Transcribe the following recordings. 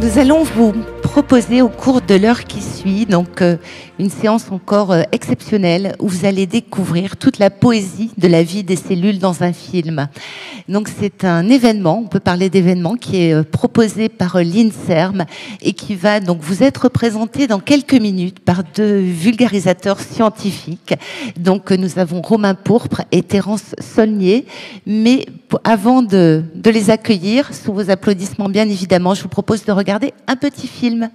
Nous allons vous proposer au cours de l'heure qui suit une séance encore exceptionnelle où vous allez découvrir toute la poésie de la vie des cellules dans un film. Donc c'est un événement, on peut parler d'événement, qui est proposé par l'INSERM et qui va donc vous être présenté dans quelques minutes par deux vulgarisateurs scientifiques. Donc nous avons Romain Pourpre et Terence Saulnier. Mais avant de les accueillir, sous vos applaudissements bien évidemment, je vous propose de regarder un petit film.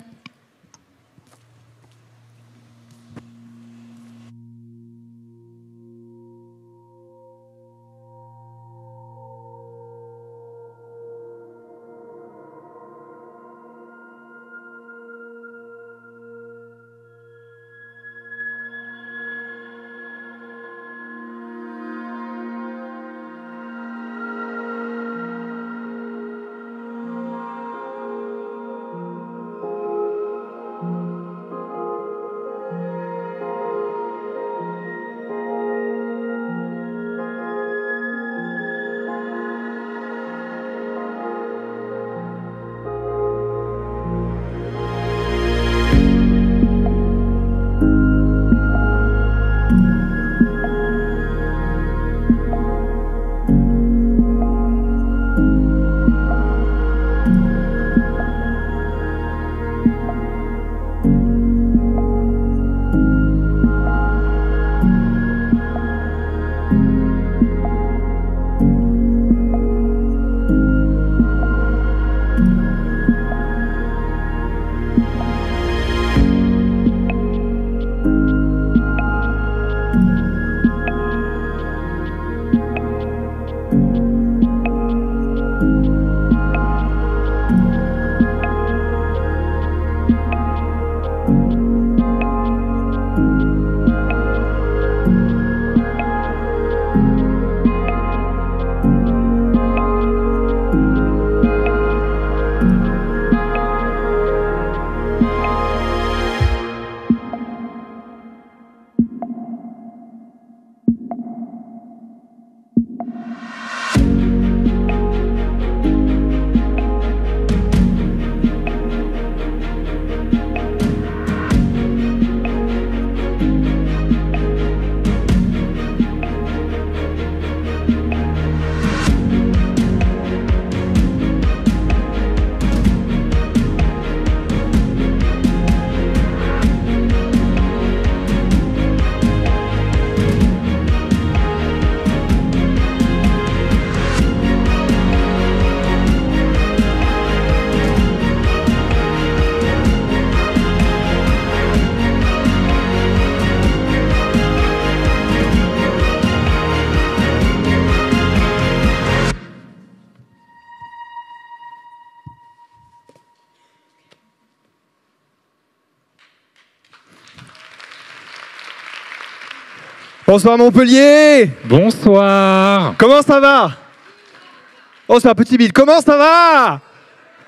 Bonsoir Montpellier. Bonsoir. Comment ça va? Oh, c'est un petit bide. Comment ça va?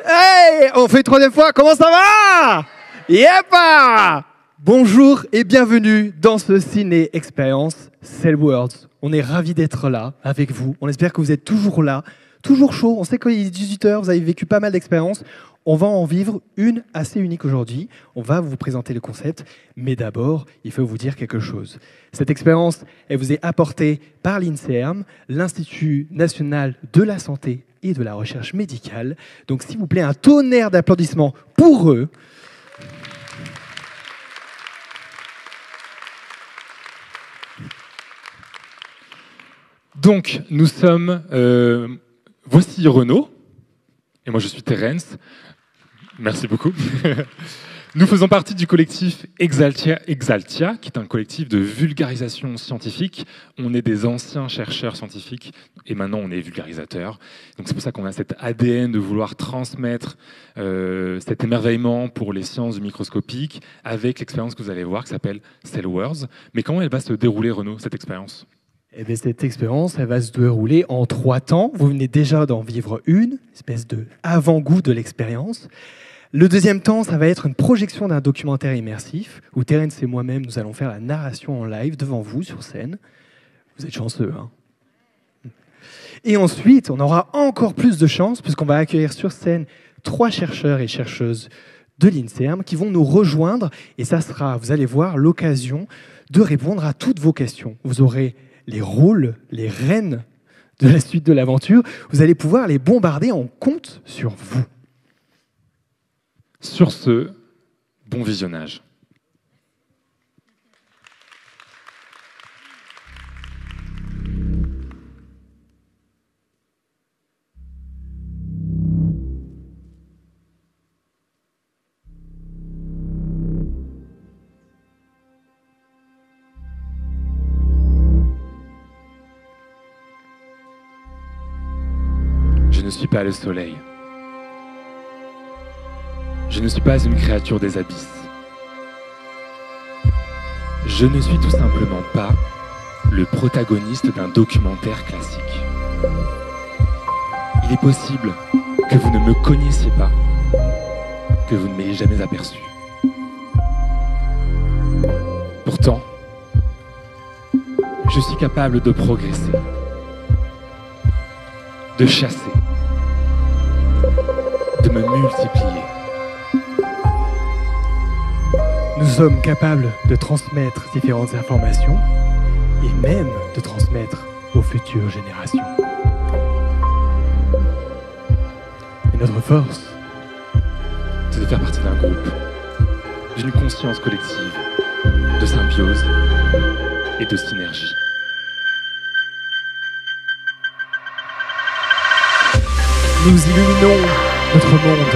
Hey, on fait une troisième fois. Comment ça va? Yepa! Bonjour et bienvenue dans ce ciné-expérience Cell Worlds. On est ravis d'être là avec vous. On espère que vous êtes toujours là, toujours chaud. On sait qu'il est 18h, vous avez vécu pas mal d'expériences. On va en vivre une assez unique aujourd'hui. On va vous présenter le concept, mais d'abord, il faut vous dire quelque chose. Cette expérience, elle vous est apportée par l'INSERM, l'Institut national de la santé et de la recherche médicale. Donc, s'il vous plaît, un tonnerre d'applaudissements pour eux. Donc, nous sommes... voici Renaud, et moi je suis Terence. Merci beaucoup. Nous faisons partie du collectif Exaltia, qui est un collectif de vulgarisation scientifique. On est des anciens chercheurs scientifiques et maintenant on est vulgarisateurs. Donc c'est pour ça qu'on a cet ADN de vouloir transmettre cet émerveillement pour les sciences du microscopique avec l'expérience que vous allez voir qui s'appelle Cell Worlds. Mais comment elle va se dérouler, Renaud, cette expérience ? Eh bien, cette expérience, elle va se dérouler en 3 temps. Vous venez déjà d'en vivre une espèce de avant-goût de l'expérience. Le deuxième temps, ça va être une projection d'un documentaire immersif où Terence et moi-même, nous allons faire la narration en live devant vous sur scène. Vous êtes chanceux, hein? Et ensuite, on aura encore plus de chance puisqu'on va accueillir sur scène 3 chercheurs et chercheuses de l'INSERM qui vont nous rejoindre et ça sera, vous allez voir, l'occasion de répondre à toutes vos questions. Vous aurez les rôles, les reines de la suite de l'aventure. Vous allez pouvoir les bombarder, on compte sur vous. Sur ce, bon visionnage. Je ne suis pas le soleil. Je ne suis pas une créature des abysses. Je ne suis tout simplement pas le protagoniste d'un documentaire classique. Il est possible que vous ne me connaissiez pas, que vous ne m'ayez jamais aperçu. Pourtant, je suis capable de progresser, de chasser, de me multiplier. Nous sommes capables de transmettre différentes informations et même de transmettre aux futures générations. Et notre force, C'est de faire partie d'un groupe, d'une conscience collective, de symbiose et de synergie. nous illuminons notre monde.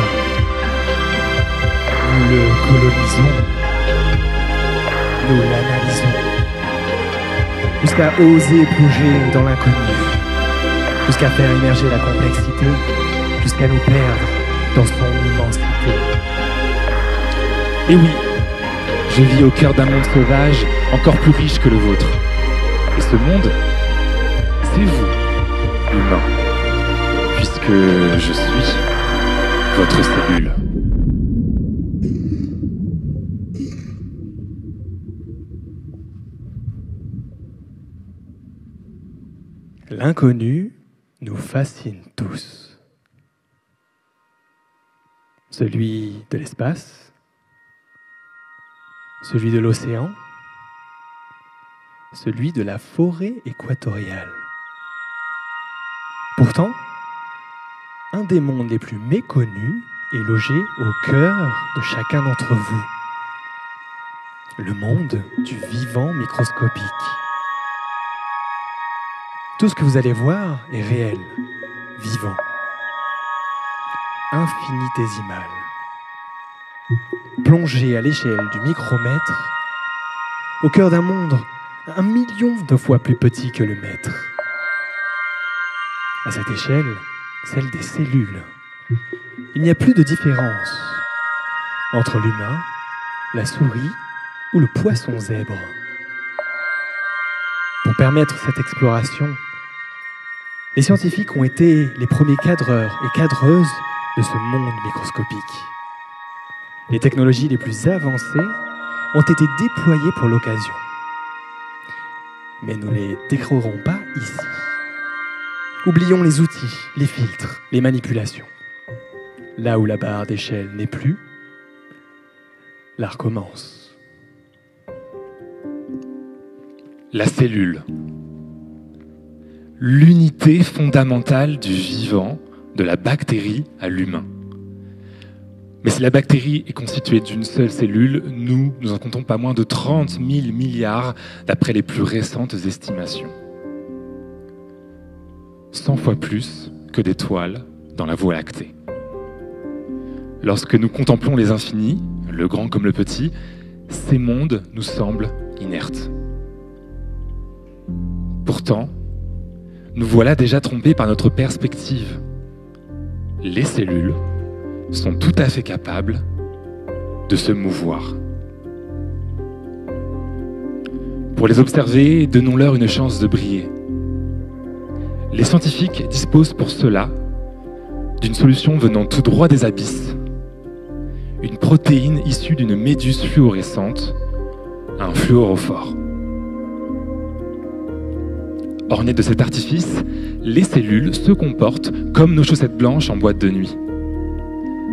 Nous le colonisons. Nous l'analysons. Jusqu'à oser plonger dans l'inconnu. Jusqu'à faire émerger la complexité. Jusqu'à nous perdre dans son immensité. Et oui, je vis au cœur d'un monde sauvage encore plus riche que le vôtre. Et ce monde, c'est vous, humain, puisque je suis votre cellule. L'inconnu nous fascine tous. Celui de l'espace, celui de l'océan, celui de la forêt équatoriale. Pourtant, un des mondes les plus méconnus est logé au cœur de chacun d'entre vous. Le monde du vivant microscopique. Tout ce que vous allez voir est réel, vivant, infinitésimal. Plongé à l'échelle du micromètre, au cœur d'un monde 1 million de fois plus petit que le mètre. À cette échelle, celle des cellules. Il n'y a plus de différence entre l'humain, la souris ou le poisson zèbre. Pour permettre cette exploration, les scientifiques ont été les premiers cadreurs et cadreuses de ce monde microscopique. Les technologies les plus avancées ont été déployées pour l'occasion. Mais nous ne les découvrons pas ici. Oublions les outils, les filtres, les manipulations. Là où la barre d'échelle n'est plus, l'art commence. La cellule. L'unité fondamentale du vivant, de la bactérie à l'humain. Mais si la bactérie est constituée d'une seule cellule, nous en comptons pas moins de 30 000 milliards d'après les plus récentes estimations. 100 fois plus que d'étoiles dans la Voie lactée. Lorsque nous contemplons les infinis, le grand comme le petit, ces mondes nous semblent inertes. Pourtant, nous voilà déjà trompés par notre perspective. Les cellules sont tout à fait capables de se mouvoir. Pour les observer, donnons-leur une chance de briller. Les scientifiques disposent pour cela d'une solution venant tout droit des abysses. Une protéine issue d'une méduse fluorescente, un fluorophore. Ornées de cet artifice, les cellules se comportent comme nos chaussettes blanches en boîte de nuit.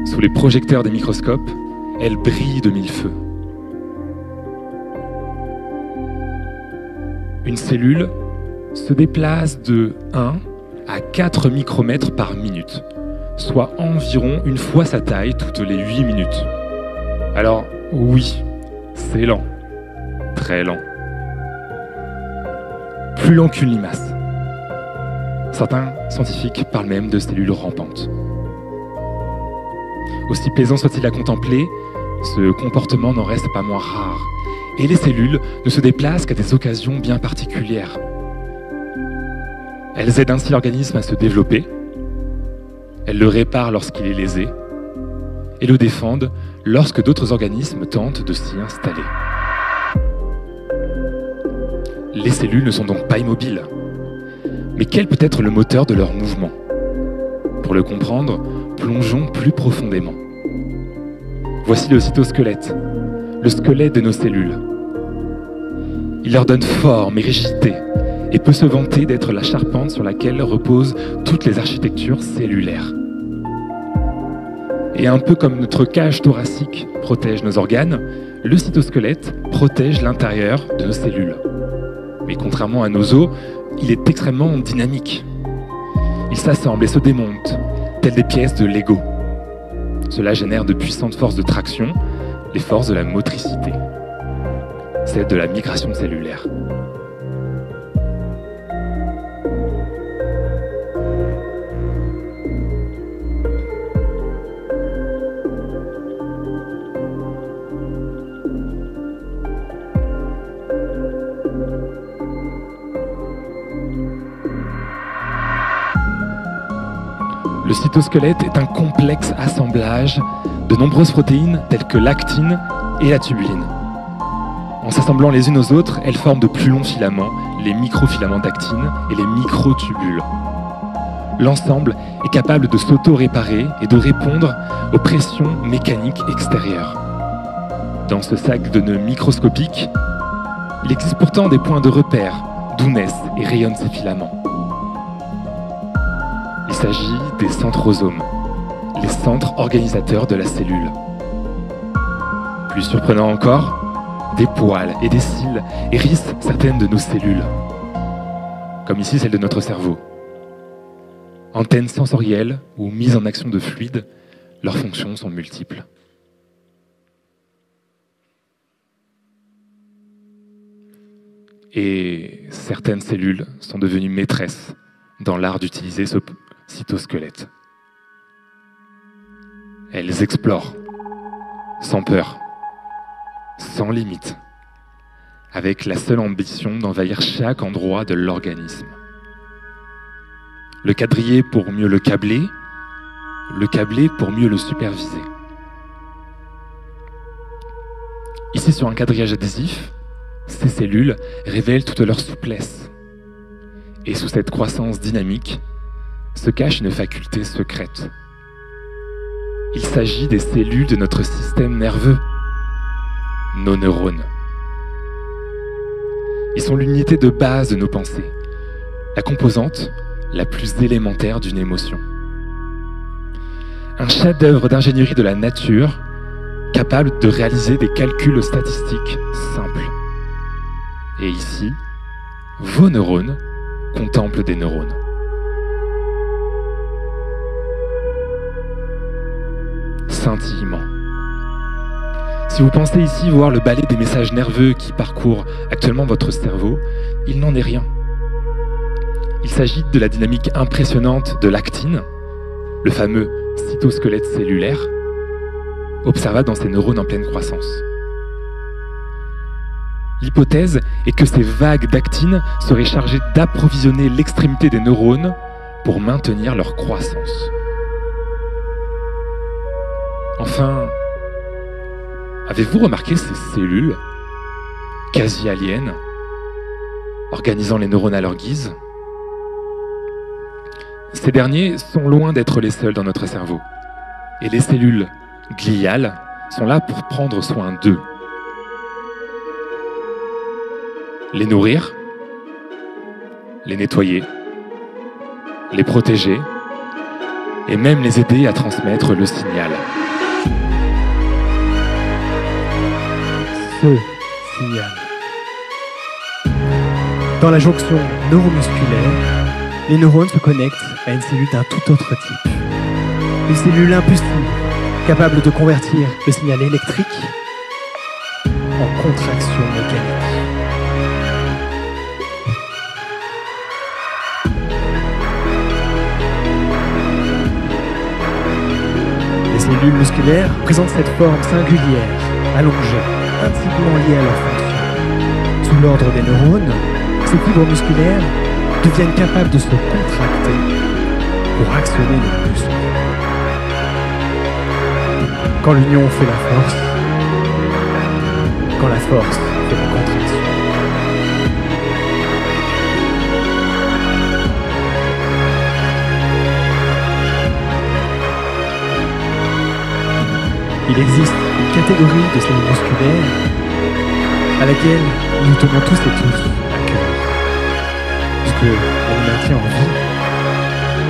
Sous les projecteurs des microscopes, elles brillent de mille feux. Une cellule se déplace de 1 à 4 micromètres par minute, soit environ une fois sa taille toutes les 8 minutes. Alors oui, c'est lent, très lent. Plus lent qu'une limace. Certains scientifiques parlent même de cellules rampantes. Aussi plaisant soit-il à contempler, ce comportement n'en reste pas moins rare. Et les cellules ne se déplacent qu'à des occasions bien particulières. Elles aident ainsi l'organisme à se développer, elles le réparent lorsqu'il est lésé, et le défendent lorsque d'autres organismes tentent de s'y installer. Les cellules ne sont donc pas immobiles. Mais quel peut être le moteur de leur mouvement? Pour le comprendre, plongeons plus profondément. Voici le cytosquelette, le squelette de nos cellules. Il leur donne forme et rigidité et peut se vanter d'être la charpente sur laquelle reposent toutes les architectures cellulaires. Et un peu comme notre cage thoracique protège nos organes, le cytosquelette protège l'intérieur de nos cellules. Mais contrairement à nos os, il est extrêmement dynamique. Il s'assemble et se démonte, telles des pièces de Lego. Cela génère de puissantes forces de traction, les forces de la motricité. C'est de la migration cellulaire. Le cytosquelette est un complexe assemblage de nombreuses protéines telles que l'actine et la tubuline. En s'assemblant les unes aux autres, elles forment de plus longs filaments, les microfilaments d'actine et les microtubules. L'ensemble est capable de s'auto-réparer et de répondre aux pressions mécaniques extérieures. Dans ce sac de nœuds microscopiques, il existe pourtant des points de repère d'où naissent et rayonnent ces filaments. Il s'agit des centrosomes, les centres organisateurs de la cellule. Plus surprenant encore, des poils et des cils hérissent certaines de nos cellules, comme ici celle de notre cerveau. Antennes sensorielles ou mises en action de fluides, leurs fonctions sont multiples. Et certaines cellules sont devenues maîtresses dans l'art d'utiliser ce cytosquelette. Elles explorent, sans peur, sans limite, avec la seule ambition d'envahir chaque endroit de l'organisme. Le quadriller pour mieux le câbler pour mieux le superviser. Ici sur un quadrillage adhésif, ces cellules révèlent toute leur souplesse. Et sous cette croissance dynamique se cache une faculté secrète. Il s'agit des cellules de notre système nerveux, nos neurones. Ils sont l'unité de base de nos pensées, la composante la plus élémentaire d'une émotion. Un chef-d'œuvre d'ingénierie de la nature, capable de réaliser des calculs statistiques simples. Et ici, vos neurones contemplent des neurones. Scintillement. Si vous pensez ici voir le balai des messages nerveux qui parcourent actuellement votre cerveau, il n'en est rien. Il s'agit de la dynamique impressionnante de l'actine, le fameux cytosquelette cellulaire, observable dans ces neurones en pleine croissance. L'hypothèse est que ces vagues d'actine seraient chargées d'approvisionner l'extrémité des neurones pour maintenir leur croissance. Enfin, avez-vous remarqué ces cellules quasi aliens organisant les neurones à leur guise. Ces derniers sont loin d'être les seuls dans notre cerveau. Et les cellules gliales sont là pour prendre soin d'eux. Les nourrir, les nettoyer, les protéger et même les aider à transmettre le signal. Ce signal. Dans la jonction neuromusculaire, les neurones se connectent à une cellule d'un tout autre type. Une cellule impulsive, capable de convertir le signal électrique en contraction mécanique. Les cellules musculaires présentent cette forme singulière, allongée, intimement liée à leur fonction. Sous l'ordre des neurones, ces fibres musculaires deviennent capables de se contracter pour actionner les muscles. Quand l'union fait la force, quand la force fait la contraction. Il existe une catégorie de cellules musculaires à laquelle nous tenons tous et tous à cœur. Puisque elle nous maintient en vie,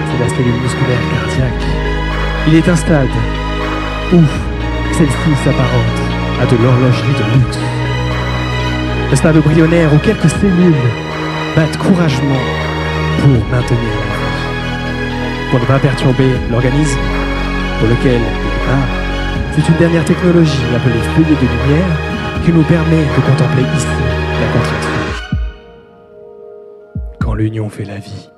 c'est la cellule musculaire cardiaque. Il est un stade où celle-ci s'apparente à de l'horlogerie de luxe. Le stade embryonnaire où quelques cellules battent courageusement pour maintenir la vie. Pour ne pas perturber l'organisme pour lequel il bat, c'est une dernière technologie appelée feuillet de lumière qui nous permet de contempler ici la contraction. Quand l'union fait la vie.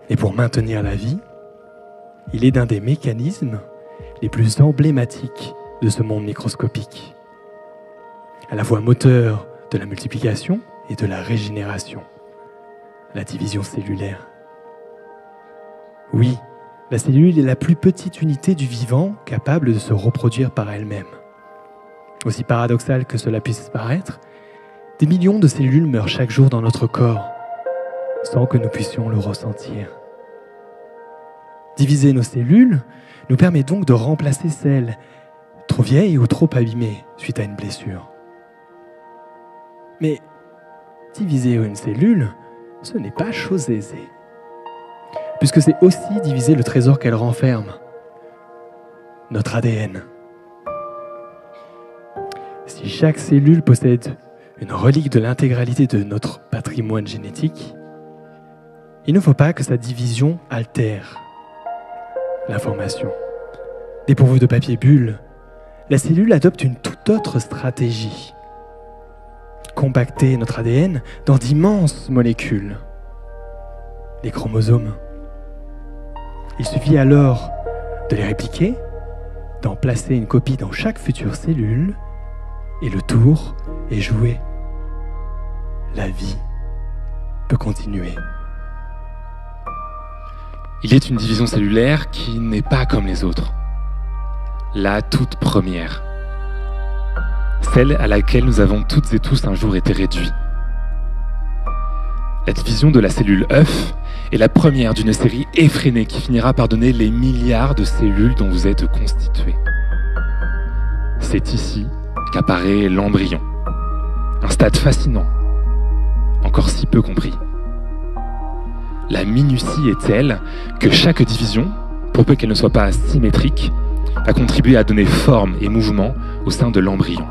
Et pour maintenir la vie, il est d'un des mécanismes les plus emblématiques de ce monde microscopique, à la fois moteur de la multiplication et de la régénération, la division cellulaire. Oui, la cellule est la plus petite unité du vivant capable de se reproduire par elle-même. Aussi paradoxal que cela puisse paraître, des millions de cellules meurent chaque jour dans notre corps, sans que nous puissions le ressentir. Diviser nos cellules nous permet donc de remplacer celles trop vieilles ou trop abîmées suite à une blessure. Mais diviser une cellule, ce n'est pas chose aisée, puisque c'est aussi diviser le trésor qu'elle renferme, notre ADN. Si chaque cellule possède une relique de l'intégralité de notre patrimoine génétique, il ne faut pas que sa division altère l'information. Dépourvue de papier bulle, la cellule adopte une toute autre stratégie. Compacter notre ADN dans d'immenses molécules, les chromosomes. Il suffit alors de les répliquer, d'en placer une copie dans chaque future cellule, et le tour est joué. La vie peut continuer. Il est une division cellulaire qui n'est pas comme les autres. La toute première. Celle à laquelle nous avons toutes et tous un jour été réduits. La division de la cellule œuf est la première d'une série effrénée qui finira par donner les milliards de cellules dont vous êtes constitués. C'est ici qu'apparaît l'embryon. Un stade fascinant, encore si peu compris. La minutie est telle que chaque division, pour peu qu'elle ne soit pas symétrique, va contribuer à donner forme et mouvement au sein de l'embryon.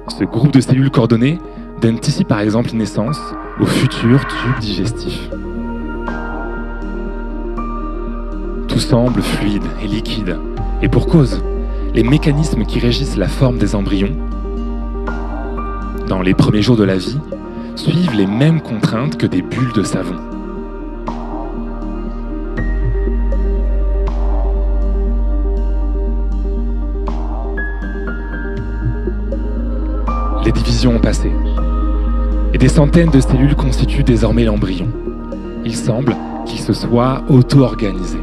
Ce groupe de cellules coordonnées donne ici par exemple naissance au futur tube digestif. Tout semble fluide et liquide, et pour cause, les mécanismes qui régissent la forme des embryons, dans les premiers jours de la vie, suivent les mêmes contraintes que des bulles de savon. Les divisions ont passé, et des centaines de cellules constituent désormais l'embryon. Il semble qu'il se soit auto-organisé.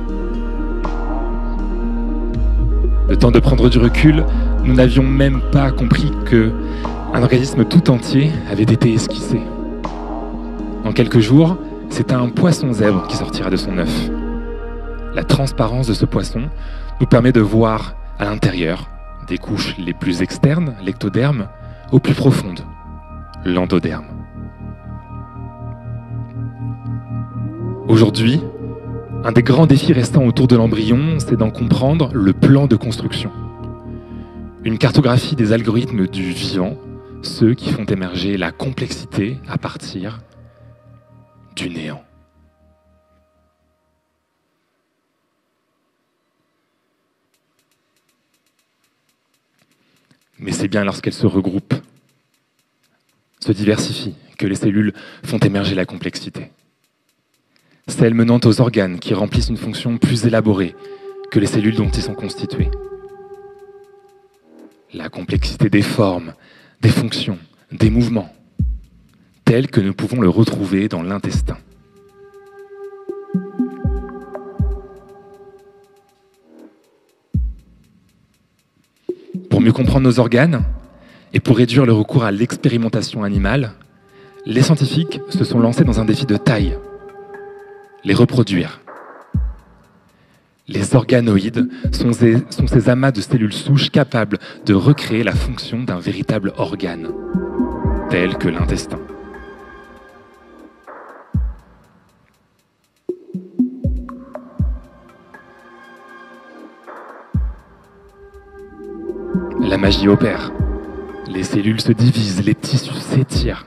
Le temps de prendre du recul nous n'avions même pas compris qu'un organisme tout entier avait été esquissé. En quelques jours, c'est un poisson zèbre qui sortira de son œuf. La transparence de ce poisson nous permet de voir à l'intérieur, des couches les plus externes, l'ectoderme, aux plus profondes, l'endoderme. Aujourd'hui, un des grands défis restants autour de l'embryon, c'est d'en comprendre le plan de construction. Une cartographie des algorithmes du vivant, ceux qui font émerger la complexité à partir du néant. Mais c'est bien lorsqu'elles se regroupent, se diversifient, que les cellules font émerger la complexité. Celles menant aux organes qui remplissent une fonction plus élaborée que les cellules dont ils sont constitués. La complexité des formes, des fonctions, des mouvements, tels que nous pouvons le retrouver dans l'intestin. Pour mieux comprendre nos organes et pour réduire le recours à l'expérimentation animale, les scientifiques se sont lancés dans un défi de taille: les reproduire. Les organoïdes sont ces amas de cellules souches capables de recréer la fonction d'un véritable organe, tel que l'intestin. La magie opère. Les cellules se divisent, les tissus s'étirent.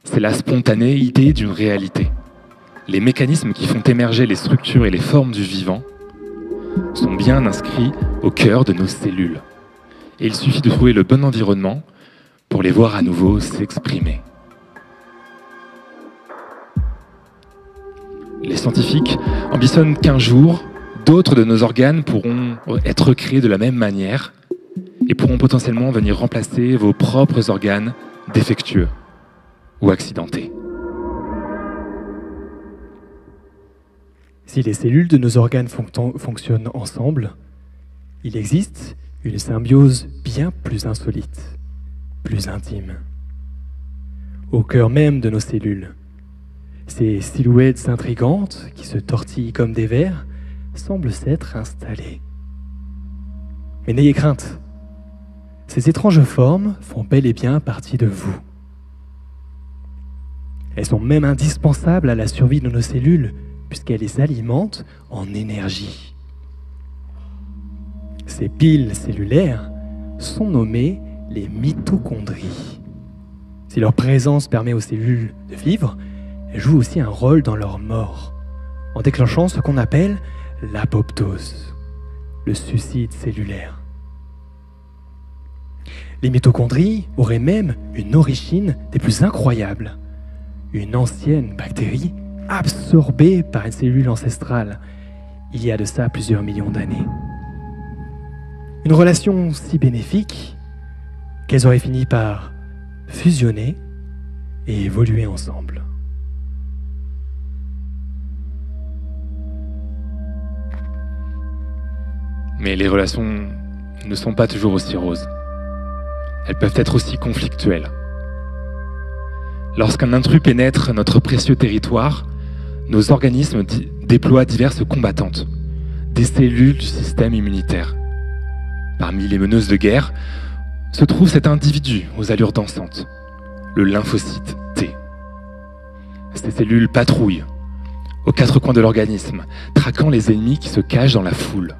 C'est la spontanéité d'une réalité. Les mécanismes qui font émerger les structures et les formes du vivant sont bien inscrits au cœur de nos cellules. Et il suffit de trouver le bon environnement pour les voir à nouveau s'exprimer. Les scientifiques ambitionnent qu'un jour, d'autres de nos organes pourront être créés de la même manière et pourront potentiellement venir remplacer vos propres organes défectueux ou accidentés. Si les cellules de nos organes fonctionnent ensemble, il existe une symbiose bien plus insolite, plus intime. Au cœur même de nos cellules, ces silhouettes intrigantes qui se tortillent comme des vers semblent s'être installées. Mais n'ayez crainte, ces étranges formes font bel et bien partie de vous. Elles sont même indispensables à la survie de nos cellules, puisqu'elles les alimentent en énergie. Ces piles cellulaires sont nommées les mitochondries. Si leur présence permet aux cellules de vivre, elles jouent aussi un rôle dans leur mort, en déclenchant ce qu'on appelle l'apoptose, le suicide cellulaire. Les mitochondries auraient même une origine des plus incroyables. Une ancienne bactérie absorbée par une cellule ancestrale, il y a de ça plusieurs millions d'années. Une relation si bénéfique qu'elles auraient fini par fusionner et évoluer ensemble. Mais les relations ne sont pas toujours aussi roses. Elles peuvent être aussi conflictuelles. Lorsqu'un intrus pénètre notre précieux territoire, nos organismes déploient diverses combattantes, des cellules du système immunitaire. Parmi les meneuses de guerre se trouve cet individu aux allures dansantes, le lymphocyte T. Ces cellules patrouillent aux quatre coins de l'organisme, traquant les ennemis qui se cachent dans la foule.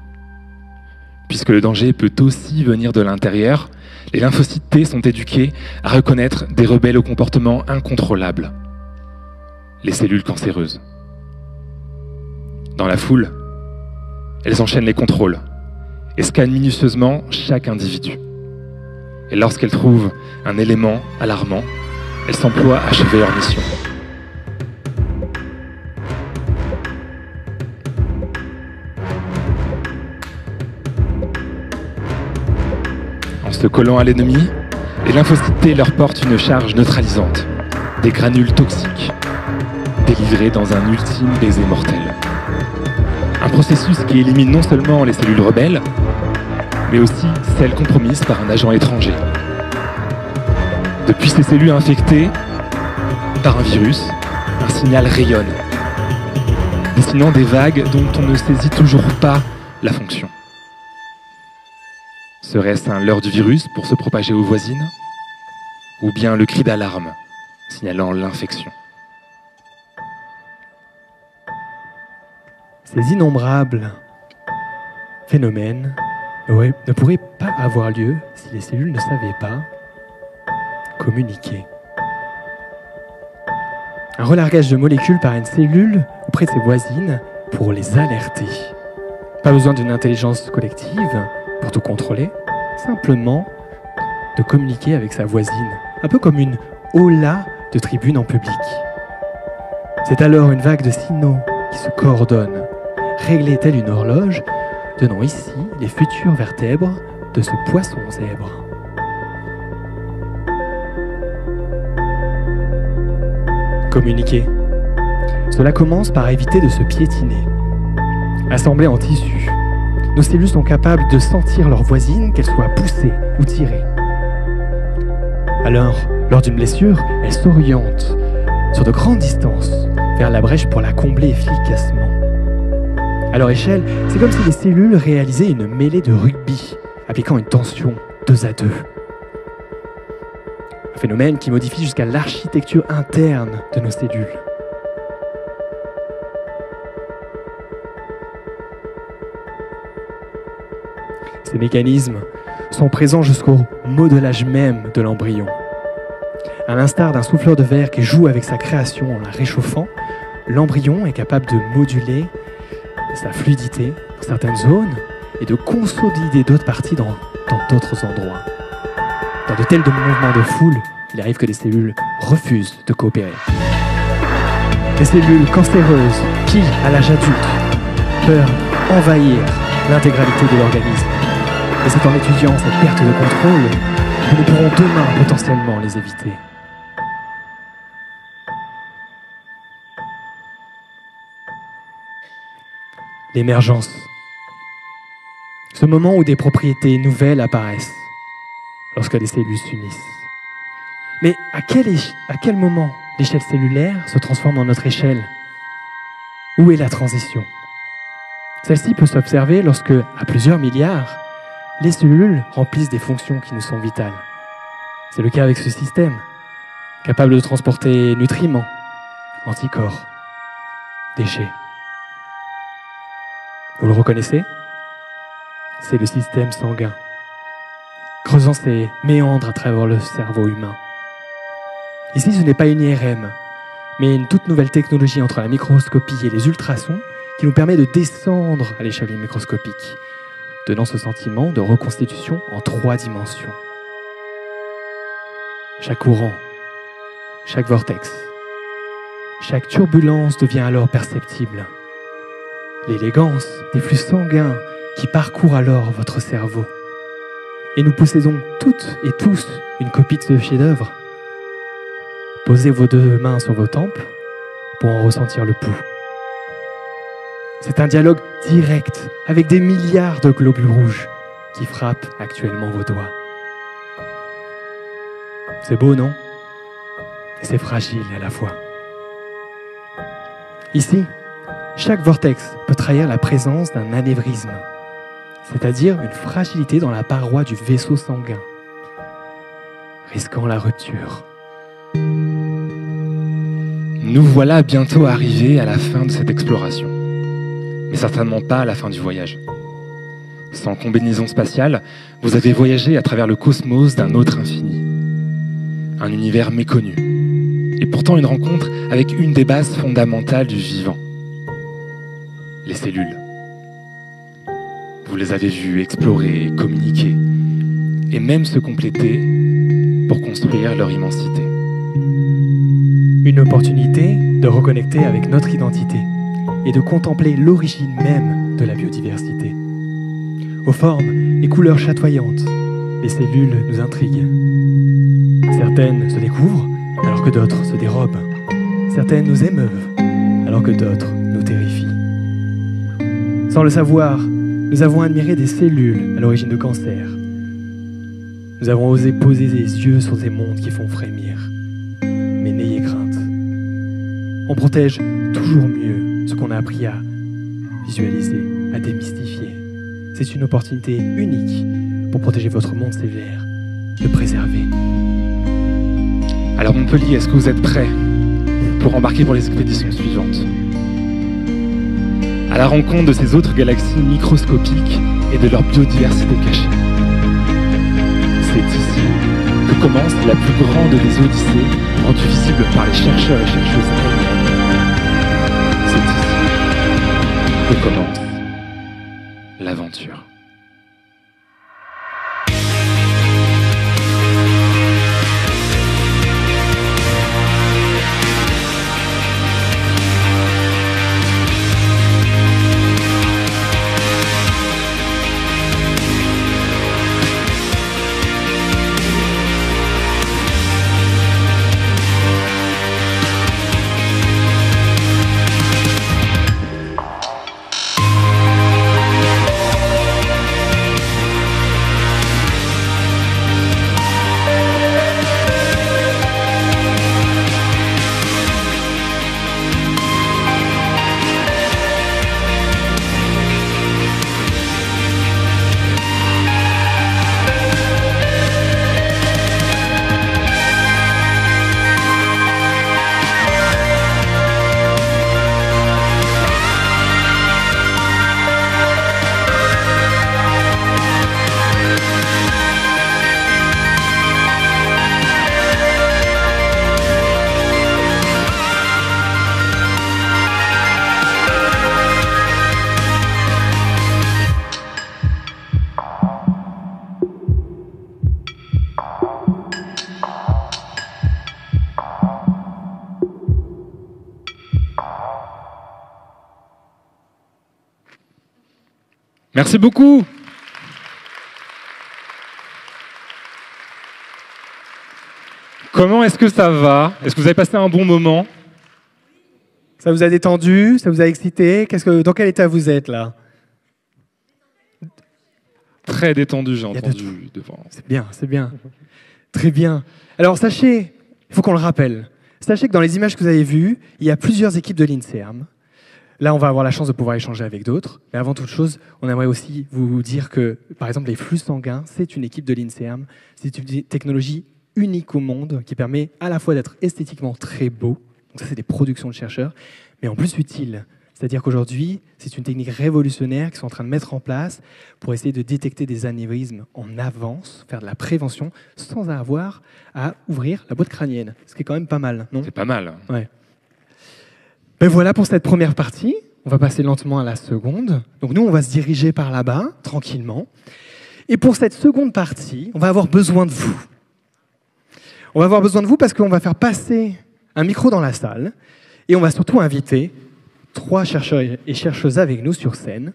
Puisque le danger peut aussi venir de l'intérieur, les lymphocytes T sont éduqués à reconnaître des rebelles au comportement incontrôlable, les cellules cancéreuses. Dans la foule, elles enchaînent les contrôles et scannent minutieusement chaque individu. Et lorsqu'elles trouvent un élément alarmant, elles s'emploient à achever leur mission. En se collant à l'ennemi, les lymphocytes T leur portent une charge neutralisante, des granules toxiques, délivrés dans un ultime baiser mortel. Un processus qui élimine non seulement les cellules rebelles, mais aussi celles compromises par un agent étranger. Depuis ces cellules infectées par un virus, un signal rayonne, dessinant des vagues dont on ne saisit toujours pas la fonction. Serait-ce un leurre du virus pour se propager aux voisines? Ou bien le cri d'alarme, signalant l'infection? Ces innombrables phénomènes ne pourraient pas avoir lieu si les cellules ne savaient pas communiquer. Un relargage de molécules par une cellule auprès de ses voisines pour les alerter. Pas besoin d'une intelligence collective pour tout contrôler, simplement de communiquer avec sa voisine, un peu comme une hola de tribune en public. C'est alors une vague de signaux qui se coordonnent, réglée telle une horloge, donnant ici les futures vertèbres de ce poisson zèbre. Communiquer. Cela commence par éviter de se piétiner. Assemblées en tissu, nos cellules sont capables de sentir leurs voisines, qu'elles soient poussées ou tirées. Alors, lors d'une blessure, elles s'orientent sur de grandes distances vers la brèche pour la combler efficacement. À leur échelle, c'est comme si les cellules réalisaient une mêlée de rugby, appliquant une tension 2 à 2. Un phénomène qui modifie jusqu'à l'architecture interne de nos cellules. Ces mécanismes sont présents jusqu'au modelage même de l'embryon. À l'instar d'un souffleur de verre qui joue avec sa création en la réchauffant, l'embryon est capable de moduler sa fluidité dans certaines zones et de consolider d'autres parties dans d'autres endroits. Dans de tels mouvements de foule, il arrive que des cellules refusent de coopérer. Des cellules cancéreuses qui, à l'âge adulte, peuvent envahir l'intégralité de l'organisme. Et c'est en étudiant cette perte de contrôle que nous pourrons demain potentiellement les éviter. L'émergence. Ce moment où des propriétés nouvelles apparaissent lorsque les cellules s'unissent. Mais à quel moment l'échelle cellulaire se transforme en notre échelle? Où est la transition? Celle-ci peut s'observer lorsque, à plusieurs milliards, les cellules remplissent des fonctions qui nous sont vitales. C'est le cas avec ce système, capable de transporter nutriments, anticorps, déchets. Vous le reconnaissez? C'est le système sanguin, creusant ses méandres à travers le cerveau humain. Ici, ce n'est pas une IRM, mais une toute nouvelle technologie entre la microscopie et les ultrasons qui nous permet de descendre à l'échelle microscopique, donnant ce sentiment de reconstitution en 3 dimensions. Chaque courant, chaque vortex, chaque turbulence devient alors perceptible. L'élégance des flux sanguins qui parcourent alors votre cerveau. Et nous possédons toutes et tous une copie de ce chef-d'œuvre. Posez vos 2 mains sur vos tempes pour en ressentir le pouls. C'est un dialogue direct avec des milliards de globules rouges qui frappent actuellement vos doigts. C'est beau, non? Et c'est fragile à la fois. Ici, chaque vortex peut trahir la présence d'un anévrisme, c'est-à-dire une fragilité dans la paroi du vaisseau sanguin, risquant la rupture. Nous voilà bientôt arrivés à la fin de cette exploration, mais certainement pas à la fin du voyage. Sans combinaison spatiale, vous avez voyagé à travers le cosmos d'un autre infini, un univers méconnu, et pourtant une rencontre avec une des bases fondamentales du vivant. Les cellules. Vous les avez vues explorer, communiquer, et même se compléter pour construire leur immensité. Une opportunité de reconnecter avec notre identité et de contempler l'origine même de la biodiversité. Aux formes et couleurs chatoyantes, les cellules nous intriguent. Certaines se découvrent alors que d'autres se dérobent. Certaines nous émeuvent alors que d'autres nous terrifient. Sans le savoir, Nous avons admiré des cellules à l'origine de cancers. Nous avons osé poser les yeux sur des mondes qui font frémir. Mais n'ayez crainte. On protège toujours mieux ce qu'on a appris à visualiser, à démystifier. C'est une opportunité unique pour protéger votre monde sévère, le préserver. Alors Montpellier, est-ce que vous êtes prêts pour embarquer pour les expéditions suivantes? À la rencontre de ces autres galaxies microscopiques et de leur biodiversité cachée. C'est ici que commence la plus grande des odyssées rendues visibles par les chercheurs et chercheuses elles-mêmes. C'est ici que commence l'aventure. Merci beaucoup. Comment est-ce que ça va? Est-ce que vous avez passé un bon moment? Ça vous a détendu? Ça vous a excité? Dans quel état vous êtes là? Très détendu, j'ai Il y a de entendu devant. C'est bien, c'est bien. Très bien. Alors sachez, il faut qu'on le rappelle, sachez que dans les images que vous avez vues, il y a plusieurs équipes de l'INSERM. Là, on va avoir la chance de pouvoir échanger avec d'autres. Mais avant toute chose, on aimerait aussi vous dire que, par exemple, les flux sanguins, c'est une équipe de l'INSERM. C'est une technologie unique au monde qui permet à la fois d'être esthétiquement très beau, donc ça, c'est des productions de chercheurs, mais en plus utile. C'est-à-dire qu'aujourd'hui, c'est une technique révolutionnaire qu'ils sont en train de mettre en place pour essayer de détecter des anévrismes en avance, faire de la prévention, sans avoir à ouvrir la boîte crânienne. Ce qui est quand même pas mal, non? C'est pas mal. Ouais. Ben voilà pour cette première partie. On va passer lentement à la seconde. Donc nous, on va se diriger par là-bas, tranquillement. Et pour cette seconde partie, on va avoir besoin de vous. On va avoir besoin de vous parce qu'on va faire passer un micro dans la salle et on va surtout inviter 3 chercheurs et chercheuses avec nous sur scène.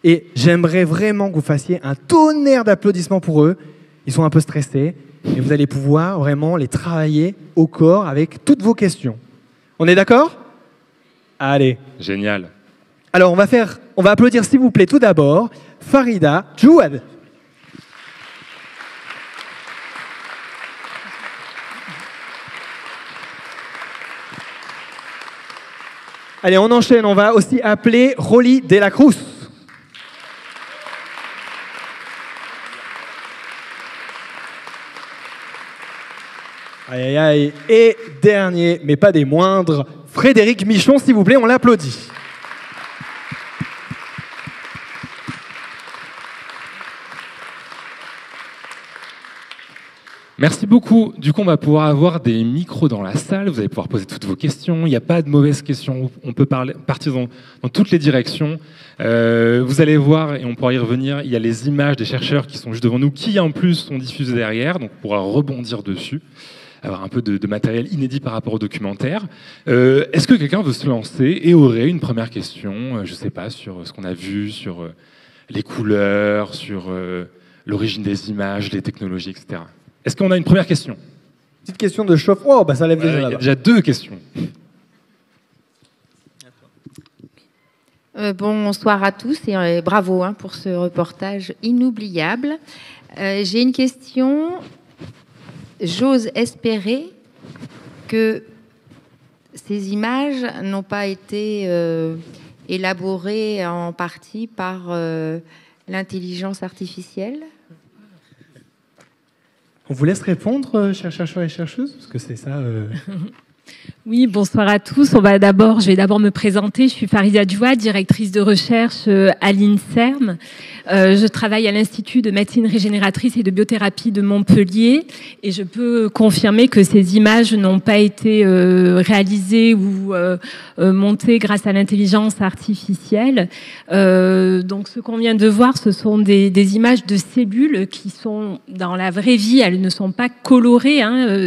Et j'aimerais vraiment que vous fassiez un tonnerre d'applaudissements pour eux. Ils sont un peu stressés, mais vous allez pouvoir vraiment les travailler au corps avec toutes vos questions. On est d'accord ? Allez. Génial. Alors, on va applaudir, s'il vous plaît, tout d'abord, Farida Jouad. Allez, on enchaîne. On va aussi appeler Rolly de la Cruz. Aïe, aïe, aïe. Et dernier, mais pas des moindres, Frédéric Michon, s'il vous plaît, on l'applaudit. Merci beaucoup. Du coup, on va pouvoir avoir des micros dans la salle. Vous allez pouvoir poser toutes vos questions. Il n'y a pas de mauvaises questions. On peut partir dans toutes les directions. Vous allez voir, et on pourra y revenir, il y a les images des chercheurs qui sont juste devant nous, qui en plus sont diffusées derrière. Donc, on pourra rebondir dessus, avoir un peu de matériel inédit par rapport au documentaire. Est-ce que quelqu'un veut se lancer et aurait une première question, je ne sais pas, sur ce qu'on a vu, sur les couleurs, sur l'origine des images, les technologies, etc. Est-ce qu'on a une première question? Petite question de chauffe. Oh, bah ça lève déjà Il y là-bas. a déjà 2 questions. Bonsoir à tous et bravo pour ce reportage inoubliable. J'ai une question. J'ose espérer que ces images n'ont pas été élaborées en partie par l'intelligence artificielle. On vous laisse répondre, chers chercheurs et chercheuses, parce que c'est ça. Oui, bonsoir à tous. Je vais d'abord me présenter. Je suis Farida Djoua, directrice de recherche à l'INSERM. Je travaille à l'Institut de médecine régénératrice et de biothérapie de Montpellier et je peux confirmer que ces images n'ont pas été réalisées ou montées grâce à l'intelligence artificielle. Donc, ce qu'on vient de voir, ce sont des images de cellules qui sont dans la vraie vie. Elles ne sont pas colorées,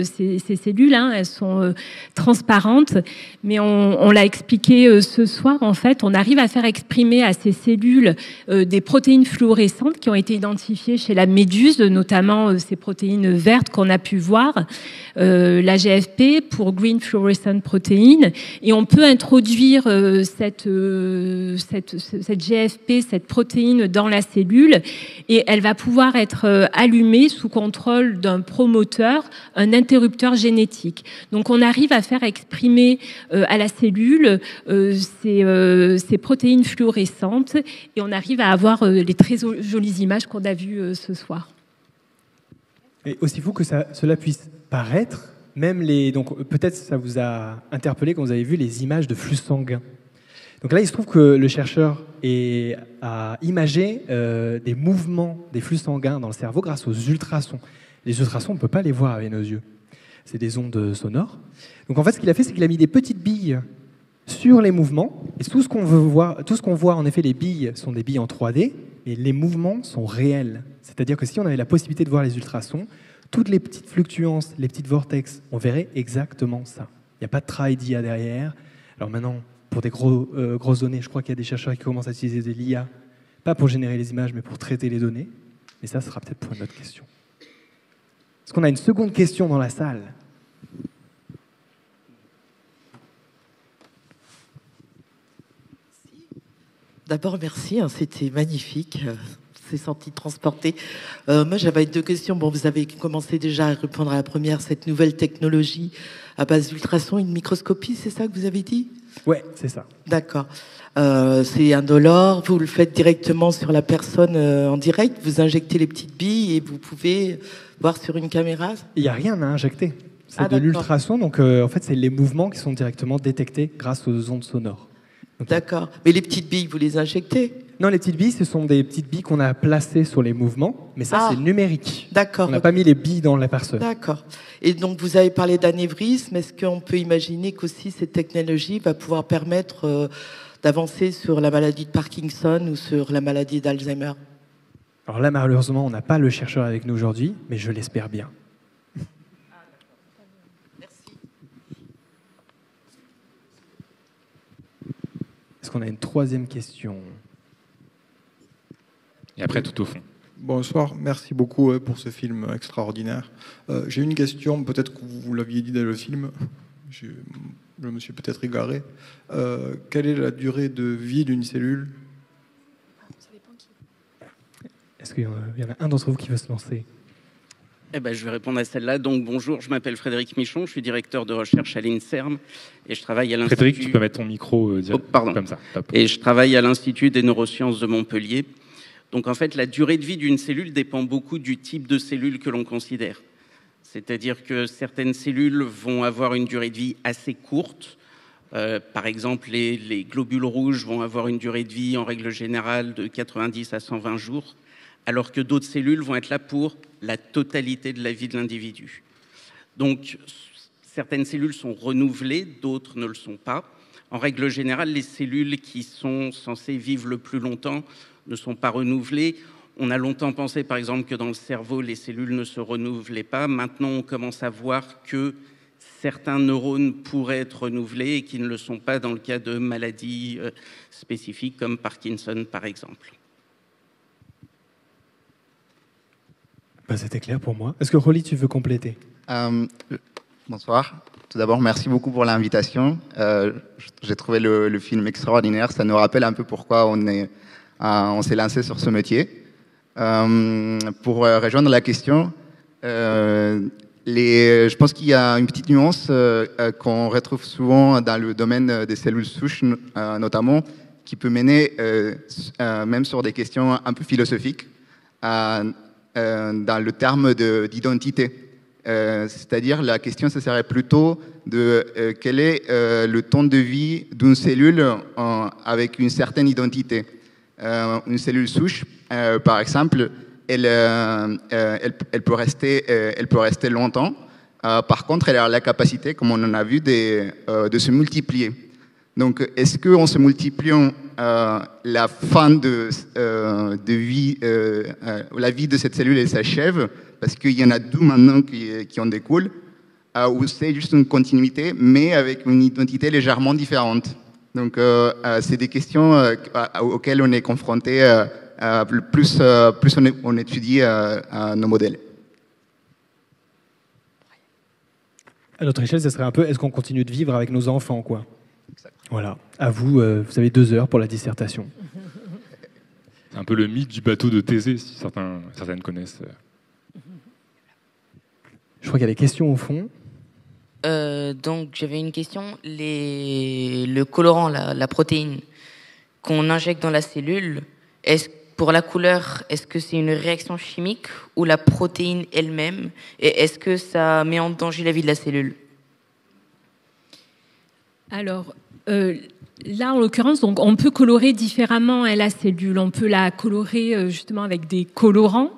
ces cellules, elles sont transparentes, mais on l'a expliqué ce soir, en fait, on arrive à faire exprimer à ces cellules des protéines fluorescentes qui ont été identifiées chez la méduse, notamment ces protéines vertes qu'on a pu voir, la GFP pour Green Fluorescent Protein, et on peut introduire cette GFP, cette protéine dans la cellule, et elle va pouvoir être allumée sous contrôle d'un promoteur, un interrupteur génétique. Donc on arrive à faire exprimer à la cellule ces protéines fluorescentes et on arrive à avoir les très jolies images qu'on a vues ce soir. Et aussi fou que cela puisse paraître, donc peut-être ça vous a interpellé quand vous avez vu les images de flux sanguin. Donc là, il se trouve que le chercheur a imagé des mouvements des flux sanguins dans le cerveau grâce aux ultrasons. Les ultrasons, on ne peut pas les voir avec nos yeux. C'est des ondes sonores. Donc en fait, ce qu'il a fait, c'est qu'il a mis des petites billes sur les mouvements. Et tout ce qu'on voit, en effet, les billes sont des billes en 3D, mais les mouvements sont réels. C'est-à-dire que si on avait la possibilité de voir les ultrasons, toutes les petites fluctuances, les petites vortex, on verrait exactement ça. Il n'y a pas de travail d'IA derrière. Alors maintenant, pour des grosses données, je crois qu'il y a des chercheurs qui commencent à utiliser de l'IA, pas pour générer les images, mais pour traiter les données. Mais ça sera peut-être pour une autre question. Est-ce qu'on a une seconde question dans la salle ? D'abord, merci, c'était magnifique. On s'est senti transporté. Moi, j'avais 2 questions. Bon, vous avez commencé déjà à répondre à la première, cette nouvelle technologie à base d'ultrasons, une microscopie, c'est ça que vous avez dit ? Ouais, c'est ça. D'accord. C'est indolore, vous le faites directement sur la personne en direct, vous injectez les petites billes et vous pouvez voir sur une caméra ? Il n'y a rien à injecter. C'est de l'ultrason, donc en fait, c'est les mouvements qui sont directement détectés grâce aux ondes sonores. D'accord. Mais les petites billes, vous les injectez ? Non, les petites billes, ce sont des petites billes qu'on a placées sur les mouvements, mais ça, c'est numérique. D'accord. On n'a pas mis les billes dans la personne. D'accord. Et donc, vous avez parlé d'anévrisme. Est-ce qu'on peut imaginer qu'aussi cette technologie va pouvoir permettre d'avancer sur la maladie de Parkinson ou sur la maladie d'Alzheimer ? Alors là, malheureusement, on n'a pas le chercheur avec nous aujourd'hui, mais je l'espère bien. Est-ce qu'on a une troisième question ? Et après, tout au fond. Bonsoir, merci beaucoup pour ce film extraordinaire. J'ai une question, peut-être que vous l'aviez dit dans le film, je me suis peut-être égaré. Quelle est la durée de vie d'une cellule ? Est-ce qu'il y en a un d'entre vous qui veut se lancer ? Je vais répondre à celle-là. Donc, bonjour, je m'appelle Frédéric Michon, je suis directeur de recherche à l'INSERM et je travaille à l'Institut... Frédéric, tu peux mettre ton micro comme ça. Top. Et je travaille à l'Institut des neurosciences de Montpellier. Donc, en fait, la durée de vie d'une cellule dépend beaucoup du type de cellule que l'on considère. C'est-à-dire que certaines cellules vont avoir une durée de vie assez courte. Par exemple, les globules rouges vont avoir une durée de vie, en règle générale, de 90 à 120 jours. Alors que d'autres cellules vont être là pour la totalité de la vie de l'individu. Donc, certaines cellules sont renouvelées, d'autres ne le sont pas. En règle générale, les cellules qui sont censées vivre le plus longtemps ne sont pas renouvelées. On a longtemps pensé, par exemple, que dans le cerveau, les cellules ne se renouvelaient pas. Maintenant, on commence à voir que certains neurones pourraient être renouvelés et qui ne le sont pas dans le cas de maladies spécifiques comme Parkinson, par exemple. C'était clair pour moi. Est-ce que Rolly, tu veux compléter ? Bonsoir. Tout d'abord, merci beaucoup pour l'invitation. J'ai trouvé le film extraordinaire. Ça nous rappelle un peu pourquoi on s'est lancé sur ce métier. Pour rejoindre la question, je pense qu'il y a une petite nuance qu'on retrouve souvent dans le domaine des cellules souches, notamment, qui peut mener même sur des questions un peu philosophiques, dans le terme d'identité. C'est-à-dire, la question, ce serait plutôt de quel est le temps de vie d'une cellule avec une certaine identité. Une cellule souche, par exemple, elle peut rester longtemps. Par contre, elle a la capacité, comme on en a vu, de se multiplier. Donc, est-ce qu'en se multipliant, la fin de vie, la vie de cette cellule, elle s'achève parce qu'il y en a deux maintenant qui en découlent, ou c'est juste une continuité, mais avec une identité légèrement différente. Donc, c'est des questions auxquelles on est confronté plus on étudie nos modèles. À notre échelle, ce serait un peu, est-ce qu'on continue de vivre avec nos enfants, quoi? Voilà. À vous, vous avez 2 heures pour la dissertation. C'est un peu le mythe du bateau de Thésée, si certaines connaissent. Je crois qu'il y a des questions au fond. Donc j'avais une question. Le colorant, la protéine qu'on injecte dans la cellule, pour la couleur, est-ce que c'est une réaction chimique ou la protéine elle-même? Et est-ce que ça met en danger la vie de la cellule? Alors, là, en l'occurrence, donc, on peut colorer différemment la cellule. On peut la colorer justement avec des colorants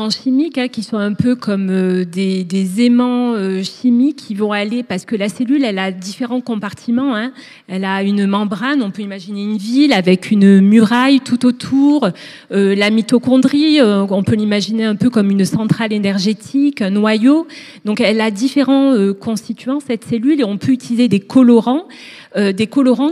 chimiques qui sont un peu comme des aimants chimiques qui vont aller, parce que la cellule, elle a différents compartiments. Elle a une membrane, on peut imaginer une ville avec une muraille tout autour. La mitochondrie, on peut l'imaginer un peu comme une centrale énergétique, un noyau. Donc elle a différents constituants, cette cellule, et on peut utiliser des colorants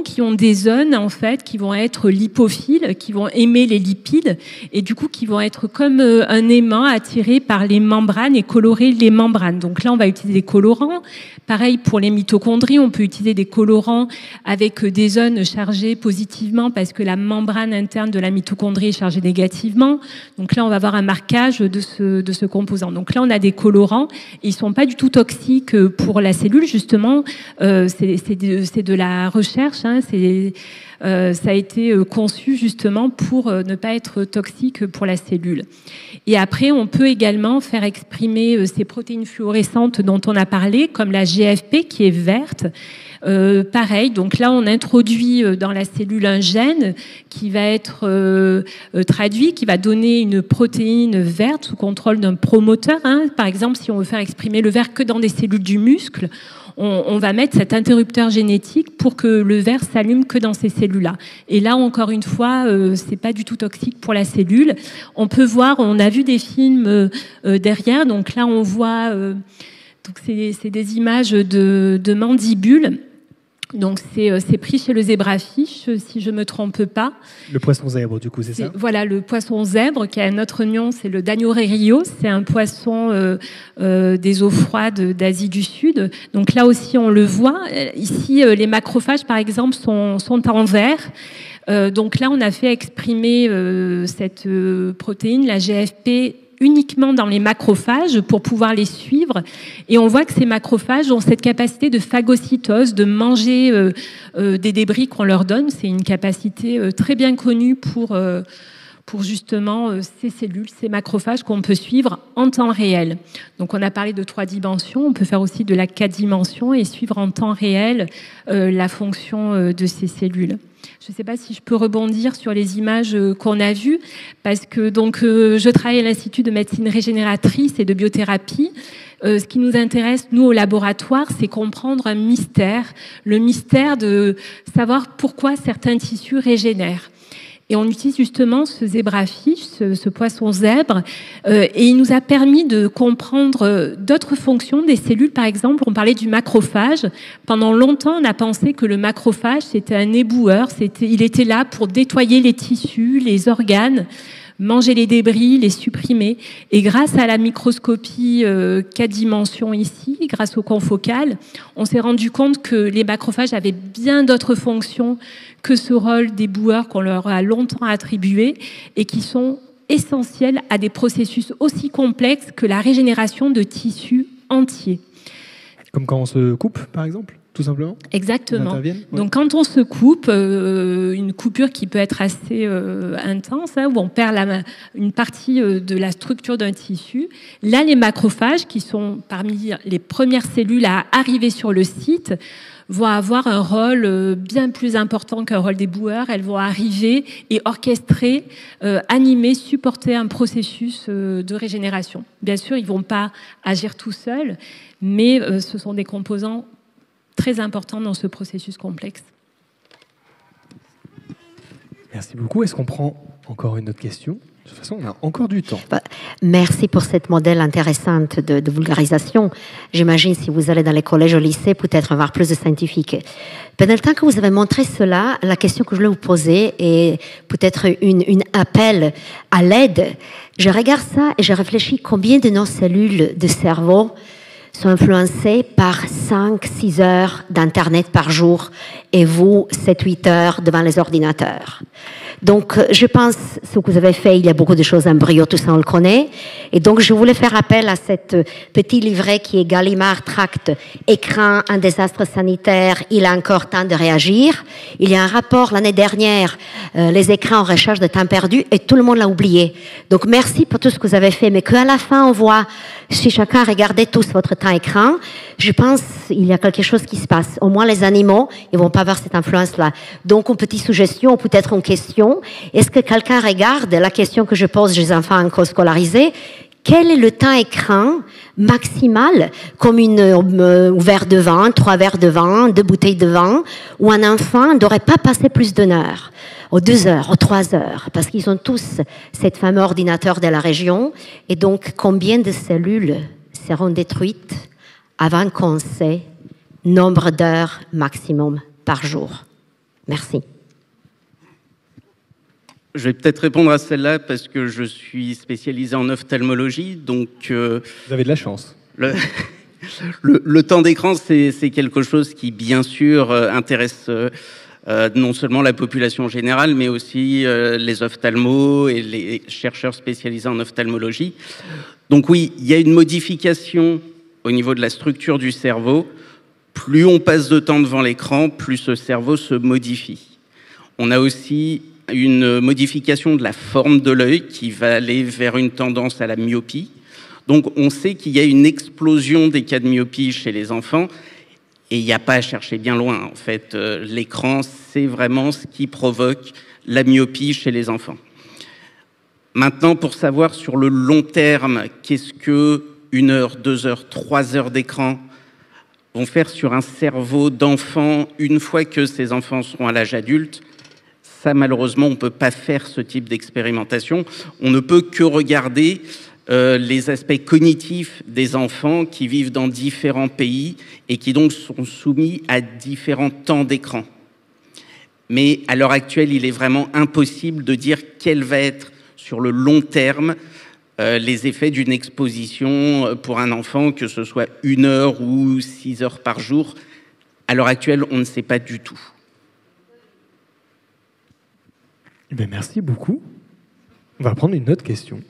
qui ont des zones en fait qui vont être lipophiles, qui vont aimer les lipides et du coup qui vont être comme un aimant attiré par les membranes et colorer les membranes. Donc là on va utiliser des colorants. Pareil pour les mitochondries, on peut utiliser des colorants avec des zones chargées positivement parce que la membrane interne de la mitochondrie est chargée négativement. Donc là on va avoir un marquage de ce composant. Donc là on a des colorants et ils sont pas du tout toxiques pour la cellule, justement. C'est de la recherche, ça a été conçu justement pour ne pas être toxique pour la cellule. Et après, on peut également faire exprimer ces protéines fluorescentes dont on a parlé, comme la GFP qui est verte. Pareil, donc là, on introduit dans la cellule un gène qui va être traduit, qui va donner une protéine verte sous contrôle d'un promoteur. Par exemple, si on veut faire exprimer le vert que dans des cellules du muscle, on va mettre cet interrupteur génétique pour que le vert s'allume que dans ces cellules-là. Et là, encore une fois, c'est pas du tout toxique pour la cellule. On peut voir, on a vu des films derrière. Donc là, on voit, donc c'est des images de mandibules. Donc c'est pris chez le zébrafiche, si je me trompe pas. Le poisson zèbre, du coup, c'est ça? Voilà, le poisson zèbre, qui a un autre nom, c'est le Daniorerio. C'est un poisson des eaux froides d'Asie du Sud. Donc là aussi, on le voit. Ici, les macrophages, par exemple, sont en vert. Donc là, on a fait exprimer cette protéine, la GFP, uniquement dans les macrophages pour pouvoir les suivre. Et on voit que ces macrophages ont cette capacité de phagocytose, de manger des débris qu'on leur donne. C'est une capacité très bien connue pour justement ces cellules, ces macrophages qu'on peut suivre en temps réel. Donc on a parlé de 3 dimensions, on peut faire aussi de la 4 dimensions et suivre en temps réel la fonction de ces cellules. Je ne sais pas si je peux rebondir sur les images qu'on a vues, parce que donc je travaille à l'Institut de médecine régénératrice et de biothérapie. Ce qui nous intéresse, nous, au laboratoire, c'est comprendre un mystère, le mystère de savoir pourquoi certains tissus régénèrent. Et on utilise justement ce zébrafiche, ce poisson zèbre, et il nous a permis de comprendre d'autres fonctions des cellules. Par exemple, on parlait du macrophage. Pendant longtemps, on a pensé que le macrophage, c'était un éboueur. Il était là pour nettoyer les tissus, les organes. manger les débris, les supprimer. Et grâce à la microscopie 4 dimensions ici, grâce au confocal, on s'est rendu compte que les macrophages avaient bien d'autres fonctions que ce rôle des boueurs qu'on leur a longtemps attribué et qui sont essentiels à des processus aussi complexes que la régénération de tissus entiers. Comme quand on se coupe, par exemple, tout simplement. Exactement. Ouais. Donc quand on se coupe, une coupure qui peut être assez intense, où on perd une partie de la structure d'un tissu, là les macrophages, qui sont parmi les premières cellules à arriver sur le site, vont avoir un rôle bien plus important qu'un rôle des boueurs. Elles vont arriver et orchestrer, animer, supporter un processus de régénération. Bien sûr, ils ne vont pas agir tout seuls, mais ce sont des composants très importants dans ce processus complexe. Merci beaucoup. Est-ce qu'on prend encore une autre question ? De toute façon, on a encore du temps. Merci pour cette modèle intéressante de vulgarisation. J'imagine si vous allez dans les collèges ou lycées, peut-être avoir plus de scientifiques. Pendant le temps que vous avez montré cela, la question que je voulais vous poser est peut-être une appel à l'aide. Je regarde ça et je réfléchis combien de nos cellules de cerveau sont influencées par 5-6 heures d'Internet par jour et vous, 7-8 heures devant les ordinateurs. Donc, je pense, ce que vous avez fait, il y a beaucoup de choses embryo, tout ça on le connaît. Et donc, je voulais faire appel à cet petit livret qui est Gallimard Tract, écran, un désastre sanitaire, il a encore temps de réagir. Il y a un rapport l'année dernière, les écrans en recherche de temps perdu, et tout le monde l'a oublié. Donc, merci pour tout ce que vous avez fait, mais qu'à la fin, on voit, si chacun regardait tous votre temps écran, je pense qu'il y a quelque chose qui se passe. Au moins, les animaux, ils vont pas avoir cette influence-là. Donc, une petite suggestion, ou peut-être une question. Est-ce que quelqu'un regarde la question que je pose aux enfants encore scolarisés? Quel est le temps écran maximal, comme un verre de vin, 3 verres de vin, 2 bouteilles de vin, où un enfant ne devrait pas passer plus d'1 heure, ou 2 heures, ou 3 heures, parce qu'ils ont tous cet fameux ordinateur de la région. Et donc, combien de cellules seront détruites avant qu'on sait nombre d'heures maximum par jour? Merci. Je vais peut-être répondre à celle-là parce que je suis spécialisé en ophtalmologie, donc... Vous avez de la chance. Le temps d'écran, c'est quelque chose qui, bien sûr, intéresse non seulement la population générale, mais aussi les ophtalmos et les chercheurs spécialisés en ophtalmologie. Donc oui, il y a une modification au niveau de la structure du cerveau. Plus on passe de temps devant l'écran, plus ce cerveau se modifie. On a aussi une modification de la forme de l'œil qui va aller vers une tendance à la myopie. Donc on sait qu'il y a une explosion des cas de myopie chez les enfants et il n'y a pas à chercher bien loin. En fait, l'écran, c'est vraiment ce qui provoque la myopie chez les enfants. Maintenant, pour savoir sur le long terme, qu'est-ce que 1 heure, 2 heures, 3 heures d'écran vont faire sur un cerveau d'enfant une fois que ces enfants seront à l'âge adulte, ça, malheureusement, on ne peut pas faire ce type d'expérimentation. On ne peut que regarder les aspects cognitifs des enfants qui vivent dans différents pays et qui donc sont soumis à différents temps d'écran. Mais à l'heure actuelle, il est vraiment impossible de dire quel va être sur le long terme les effets d'une exposition pour un enfant, que ce soit 1 heure ou 6 heures par jour. À l'heure actuelle, on ne sait pas du tout. Ben merci beaucoup. On va prendre une autre question.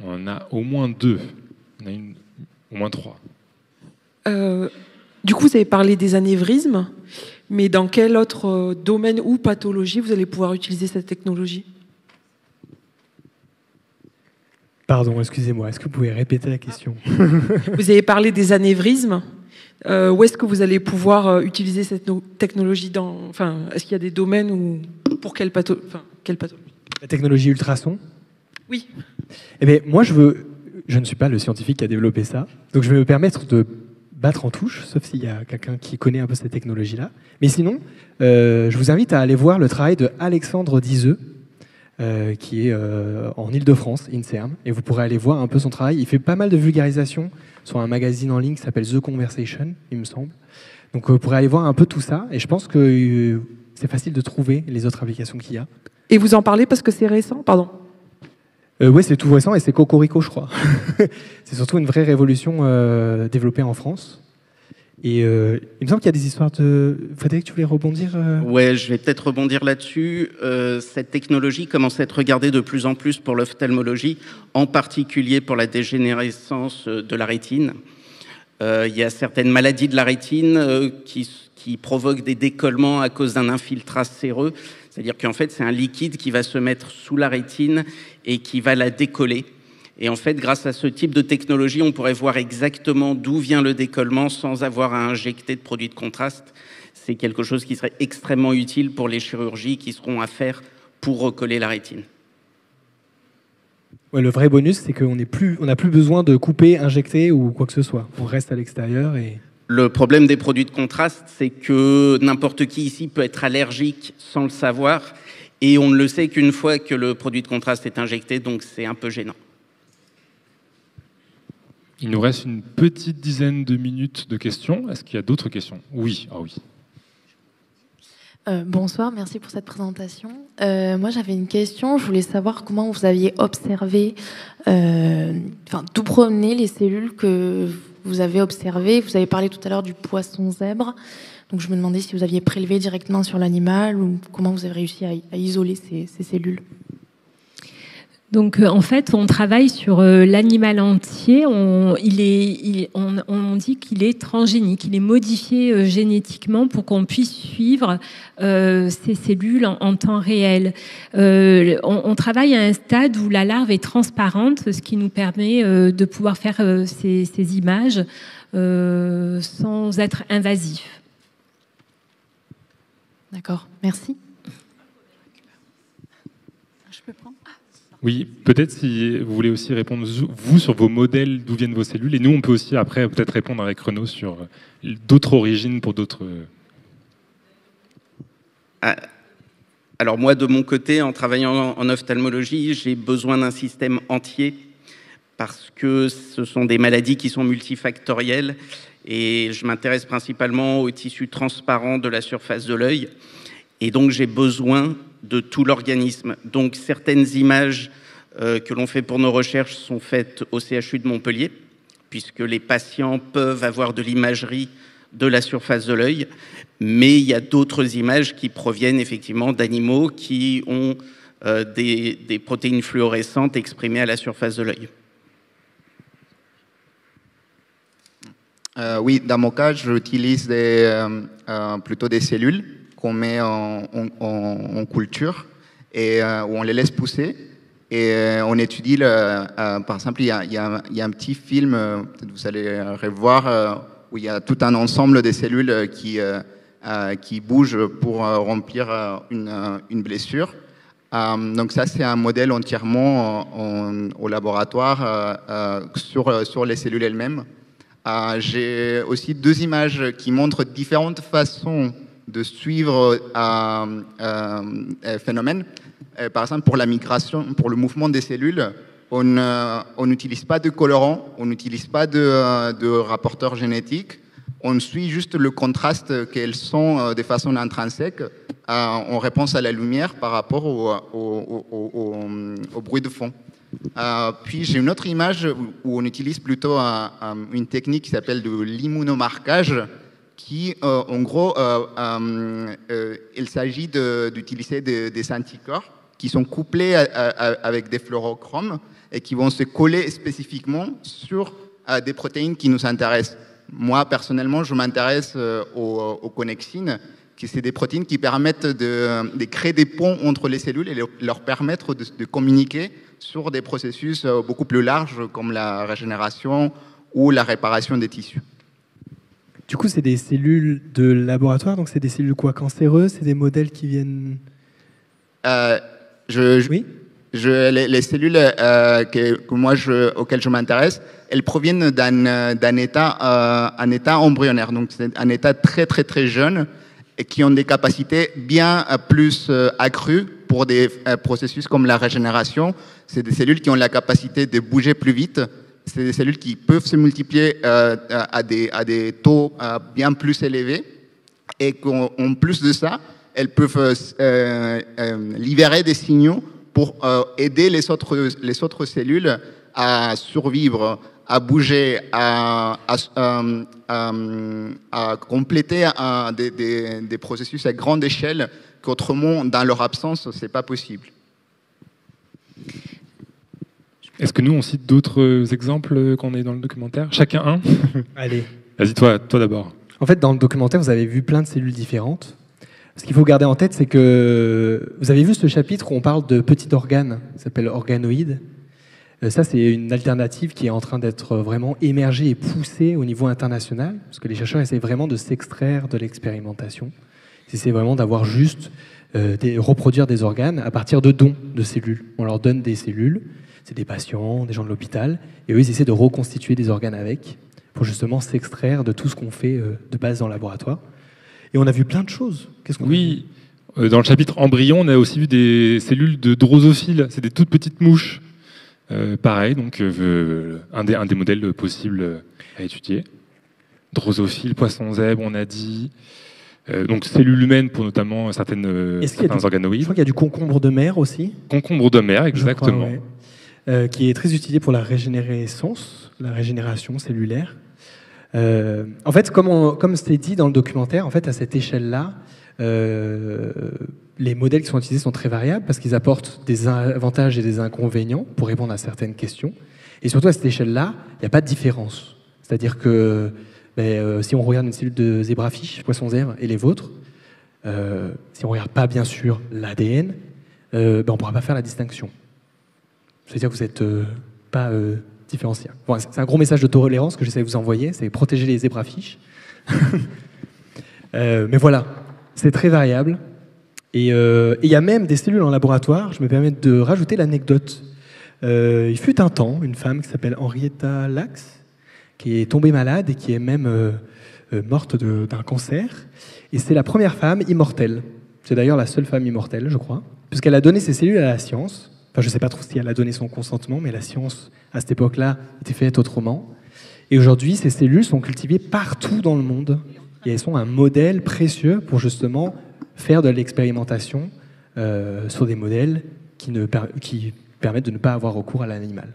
On a au moins 2. On a au moins 3. Du coup, vous avez parlé des anévrismes, mais dans quel autre domaine ou pathologie vous allez pouvoir utiliser cette technologie? Pardon, excusez-moi, est-ce que vous pouvez répéter la question? Vous avez parlé des anévrismes. Où est-ce que vous allez pouvoir utiliser cette technologie est-ce qu'il y a des domaines où, pour quelle pathologie? La technologie ultrason? Oui. Eh bien, moi, je ne suis pas le scientifique qui a développé ça, donc je vais me permettre de battre en touche, sauf s'il y a quelqu'un qui connaît un peu cette technologie-là. Mais sinon, je vous invite à aller voir le travail de Alexandre Dizeux, qui est en Île-de-France, INSERM, et vous pourrez aller voir un peu son travail. Il fait pas mal de vulgarisation sur un magazine en ligne qui s'appelle The Conversation, il me semble. Donc vous pourrez aller voir un peu tout ça, et je pense que c'est facile de trouver les autres applications qu'il y a. Et vous en parlez parce que c'est récent, pardon? Oui, c'est tout récent et c'est Cocorico, je crois. C'est surtout une vraie révolution développée en France. Et il me semble qu'il y a des histoires de... Frédéric, tu voulais rebondir Ouais, je vais peut-être rebondir là-dessus. Cette technologie commence à être regardée de plus en plus pour l'ophtalmologie, en particulier pour la dégénérescence de la rétine. Il y a certaines maladies de la rétine qui provoquent des décollements à cause d'un infiltrat séreux. C'est-à-dire qu'en fait, c'est un liquide qui va se mettre sous la rétine et qui va la décoller. Et en fait, grâce à ce type de technologie, on pourrait voir exactement d'où vient le décollement sans avoir à injecter de produits de contraste. C'est quelque chose qui serait extrêmement utile pour les chirurgies qui seront à faire pour recoller la rétine. Ouais, le vrai bonus, c'est qu'on n'a plus besoin de couper, injecter ou quoi que ce soit. On reste à l'extérieur et... Le problème des produits de contraste, c'est que n'importe qui ici peut être allergique sans le savoir. Et on ne le sait qu'une fois que le produit de contraste est injecté, donc c'est un peu gênant. Il nous reste une petite dizaine de minutes de questions. Est-ce qu'il y a d'autres questions? Oui, ah oui. Bonsoir, merci pour cette présentation. Moi, j'avais une question. Je voulais savoir comment vous aviez observé, d'où provenaient les cellules que vous avez observées. Vous avez parlé tout à l'heure du poisson zèbre. Donc, je me demandais si vous aviez prélevé directement sur l'animal ou comment vous avez réussi à isoler ces cellules. Donc en fait, on travaille sur l'animal entier. On dit qu'il est transgénique, il est modifié génétiquement pour qu'on puisse suivre ces cellules en temps réel. On travaille à un stade où la larve est transparente, ce qui nous permet de pouvoir faire ces images sans être invasif. D'accord, merci. Je peux prendre ? Oui, peut-être si vous voulez aussi répondre, vous, sur vos modèles, d'où viennent vos cellules, et nous, on peut aussi après peut-être répondre avec Renaud sur d'autres origines pour d'autres... Alors moi, de mon côté, en travaillant en ophtalmologie, j'ai besoin d'un système entier parce que ce sont des maladies qui sont multifactorielles et je m'intéresse principalement aux tissus transparents de la surface de l'œil et donc j'ai besoin de tout l'organisme. Donc certaines images que l'on fait pour nos recherches sont faites au CHU de Montpellier, puisque les patients peuvent avoir de l'imagerie de la surface de l'œil, mais il y a d'autres images qui proviennent effectivement d'animaux qui ont des protéines fluorescentes exprimées à la surface de l'œil. Oui, dans mon cas, j'utilise plutôt des cellules qu'on met en culture et où on les laisse pousser. Et on étudie, par exemple, il y a un petit film, peut-être vous allez revoir, où il y a tout un ensemble de cellules qui bougent pour remplir une blessure. Donc ça, c'est un modèle entièrement au laboratoire sur les cellules elles-mêmes. J'ai aussi deux images qui montrent différentes façons de suivre un phénomène. Par exemple, pour la migration, pour le mouvement des cellules, on n'utilise pas de colorant, on n'utilise pas de rapporteur génétique, on suit juste le contraste qu'elles sont de façon intrinsèque en réponse à la lumière par rapport au bruit de fond. Puis j'ai une autre image où on utilise plutôt une technique qui s'appelle de l'immunomarquage, qui, en gros, il s'agit d'utiliser des anticorps qui sont couplés avec des fluorochromes et qui vont se coller spécifiquement sur des protéines qui nous intéressent. Moi, personnellement, je m'intéresse aux connexines, qui c'est des protéines qui permettent de créer des ponts entre les cellules et leur permettre de communiquer sur des processus beaucoup plus larges comme la régénération ou la réparation des tissus. Du coup, c'est des cellules de laboratoire, donc c'est des cellules quoi, cancéreuses, c'est des modèles qui viennent... Oui. Les cellules auxquelles je m'intéresse, elles proviennent d'un état embryonnaire, donc c'est un état très très très jeune et qui ont des capacités bien plus accrues pour des processus comme la régénération. C'est des cellules qui ont la capacité de bouger plus vite. C'est des cellules qui peuvent se multiplier à des taux bien plus élevés et qu'en plus de ça, elles peuvent libérer des signaux pour aider les autres cellules à survivre, à bouger, à compléter des processus à grande échelle qu'autrement, dans leur absence, ce n'est pas possible. Est-ce que nous, on cite d'autres exemples qu'on est dans le documentaire? Chacun un. Allez. Vas-y, toi d'abord. En fait, dans le documentaire, vous avez vu plein de cellules différentes. Ce qu'il faut garder en tête, c'est que vous avez vu ce chapitre où on parle de petits organes, ça s'appelle organoïdes. Ça, c'est une alternative qui est en train d'être vraiment émergée et poussée au niveau international, parce que les chercheurs essaient vraiment de s'extraire de l'expérimentation. Ils essaient vraiment d'avoir juste reproduire des organes à partir de dons de cellules. On leur donne des cellules, c'est des patients, des gens de l'hôpital, et eux, ils essaient de reconstituer des organes avec, pour justement s'extraire de tout ce qu'on fait de base dans le laboratoire. Et on a vu plein de choses. Qu'est-ce qu'on Oui, dans le chapitre embryon, on a aussi vu des cellules de drosophiles, c'est des toutes petites mouches. Pareil, donc un des modèles possibles à étudier. Drosophile, poisson zèbre, on a dit. Donc cellules humaines pour notamment certains organoïdes. Je crois qu'il y a du concombre de mer aussi. Concombre de mer, exactement. Je crois, ouais. Qui est très utilisé pour la régénérescence, la régénération cellulaire. En fait, comme c'était dit dans le documentaire, en fait, à cette échelle-là, les modèles qui sont utilisés sont très variables parce qu'ils apportent des avantages et des inconvénients pour répondre à certaines questions. Et surtout, à cette échelle-là, il n'y a pas de différence. C'est-à-dire que si on regarde une cellule de zébrafiche, poisson zèbre, et les vôtres, si on ne regarde pas, bien sûr, l'ADN, on ne pourra pas faire la distinction. C'est-à-dire que vous n'êtes pas différenciable. Bon, c'est un gros message de tolérance que j'essaie de vous envoyer, c'est protéger les zébrafiches. Mais voilà, c'est très variable. Et il y a même des cellules en laboratoire, je me permets de rajouter l'anecdote. Il fut un temps, une femme qui s'appelle Henrietta Lacks, qui est tombée malade et qui est même morte d'un cancer. Et c'est la première femme immortelle. C'est d'ailleurs la seule femme immortelle, je crois, puisqu'elle a donné ses cellules à la science. Enfin, je ne sais pas trop si elle a donné son consentement, mais la science, à cette époque-là, était faite autrement. Et aujourd'hui, ces cellules sont cultivées partout dans le monde. Et elles sont un modèle précieux pour justement faire de l'expérimentation sur des modèles qui permettent de ne pas avoir recours à l'animal.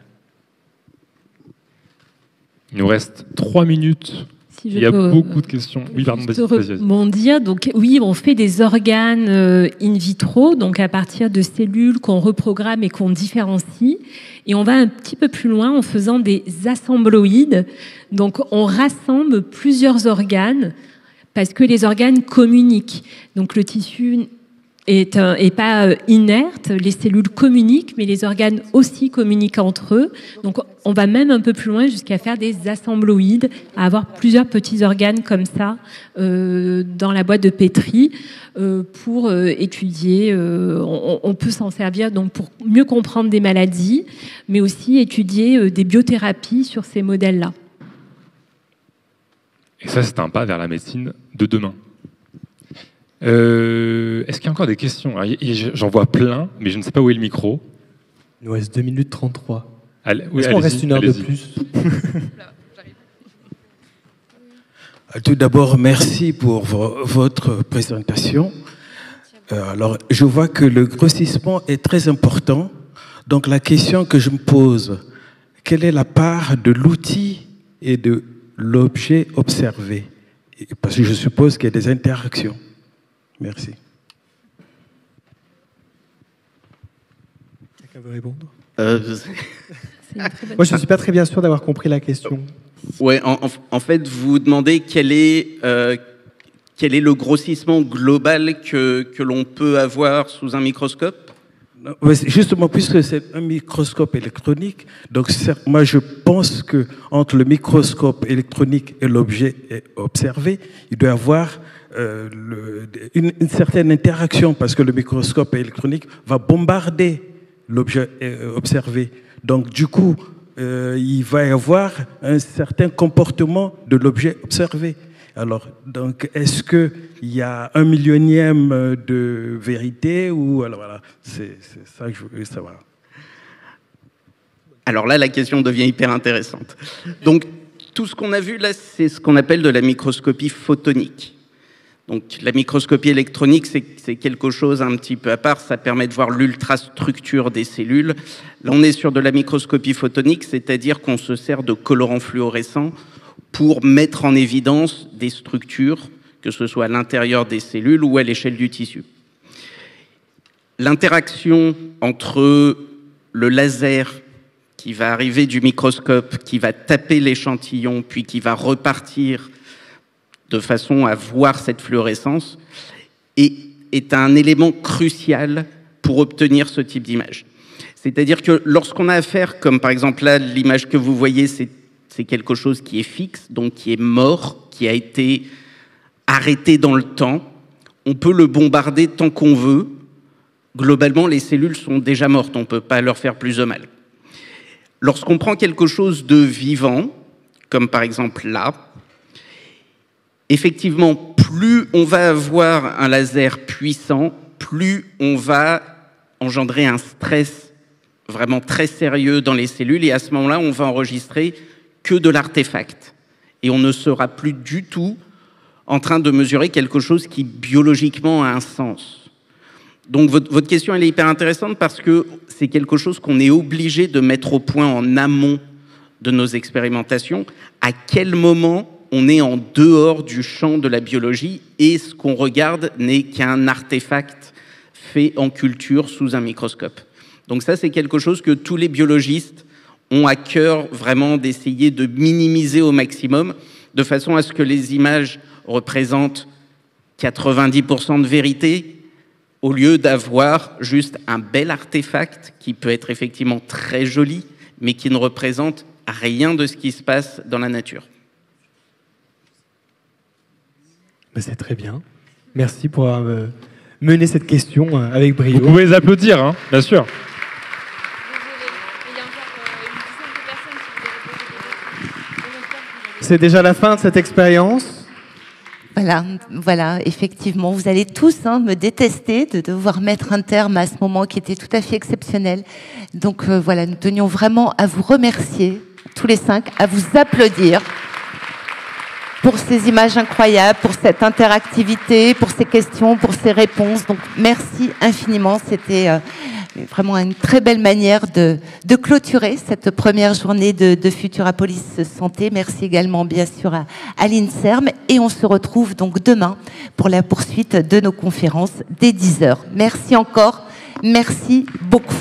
Il nous reste 3 minutes. Il y a beaucoup de questions. Oui, pardon, vas-y. Rebondir. Donc, oui, on fait des organes in vitro, donc à partir de cellules qu'on reprogramme et qu'on différencie. Et on va un petit peu plus loin en faisant des assembloïdes. Donc, on rassemble plusieurs organes parce que les organes communiquent. Donc, le tissu est pas inerte, les cellules communiquent, mais les organes aussi communiquent entre eux. Donc on va même un peu plus loin jusqu'à faire des assembloïdes, à avoir plusieurs petits organes comme ça dans la boîte de pétri pour étudier. On peut s'en servir donc pour mieux comprendre des maladies, mais aussi étudier des biothérapies sur ces modèles-là. Et ça, c'est un pas vers la médecine de demain. Est-ce qu'il y a encore des questions? J'en vois plein, mais je ne sais pas où est le micro. Il nous reste 2 minutes 33. Est-ce qu'on reste 1 heure de plus? Tout d'abord, merci pour votre présentation. Alors, je vois que le grossissement est très important. Donc, la question que je me pose, quelle est la part de l'outil et de l'objet observé? Parce que je suppose qu'il y a des interactions. Merci. Quelqu'un veut répondre? Moi, je ne suis pas très bien sûr d'avoir compris la question. Ouais, en fait, vous demandez quel est le grossissement global que l'on peut avoir sous un microscope? Justement, puisque c'est un microscope électronique, donc moi je pense que entre le microscope électronique et l'objet observé, il doit y avoir une certaine interaction, parce que le microscope électronique va bombarder l'objet observé. Donc du coup, il va y avoir un certain comportement de l'objet observé. Alors, donc, est-ce qu'il y a 1 millionième de vérité ou alors voilà, c'est ça que je voulais savoir. Alors là, la question devient hyper intéressante. Donc, tout ce qu'on a vu là, c'est ce qu'on appelle de la microscopie photonique. Donc la microscopie électronique, c'est quelque chose un petit peu à part, ça permet de voir l'ultrastructure des cellules. Là, on est sur de la microscopie photonique, c'est-à-dire qu'on se sert de colorants fluorescents pour mettre en évidence des structures, que ce soit à l'intérieur des cellules ou à l'échelle du tissu. L'interaction entre le laser qui va arriver du microscope, qui va taper l'échantillon, puis qui va repartir de façon à voir cette fluorescence, est un élément crucial pour obtenir ce type d'image. C'est-à-dire que lorsqu'on a affaire, comme par exemple là, l'image que vous voyez, c'est quelque chose qui est fixe, donc qui est mort, qui a été arrêté dans le temps, on peut le bombarder tant qu'on veut. Globalement, les cellules sont déjà mortes, on ne peut pas leur faire plus de mal. Lorsqu'on prend quelque chose de vivant, comme par exemple là, effectivement, plus on va avoir un laser puissant, plus on va engendrer un stress vraiment très sérieux dans les cellules, et à ce moment-là, on va enregistrer que de l'artefact. Et on ne sera plus du tout en train de mesurer quelque chose qui biologiquement a un sens. Donc votre question, elle est hyper intéressante parce que c'est quelque chose qu'on est obligé de mettre au point en amont de nos expérimentations. À quel moment on est en dehors du champ de la biologie et ce qu'on regarde n'est qu'un artefact fait en culture sous un microscope. Donc ça, c'est quelque chose que tous les biologistes ont à cœur vraiment d'essayer de minimiser au maximum, de façon à ce que les images représentent 90% de vérité, au lieu d'avoir juste un bel artefact qui peut être effectivement très joli, mais qui ne représente rien de ce qui se passe dans la nature. C'est très bien. Merci pour avoir mené cette question avec brio. Vous pouvez les applaudir, hein, bien sûr. C'est déjà la fin de cette expérience. Voilà, effectivement, vous allez tous me détester de devoir mettre un terme à ce moment qui était tout à fait exceptionnel. Donc voilà, nous tenions vraiment à vous remercier, tous les 5, à vous applaudir pour ces images incroyables, pour cette interactivité, pour ces questions, pour ces réponses. Donc merci infiniment, c'était vraiment une très belle manière de clôturer cette première journée de Futurapolis Santé. Merci également bien sûr à l'INSERM et on se retrouve donc demain pour la poursuite de nos conférences dès 10h. Merci encore, merci beaucoup.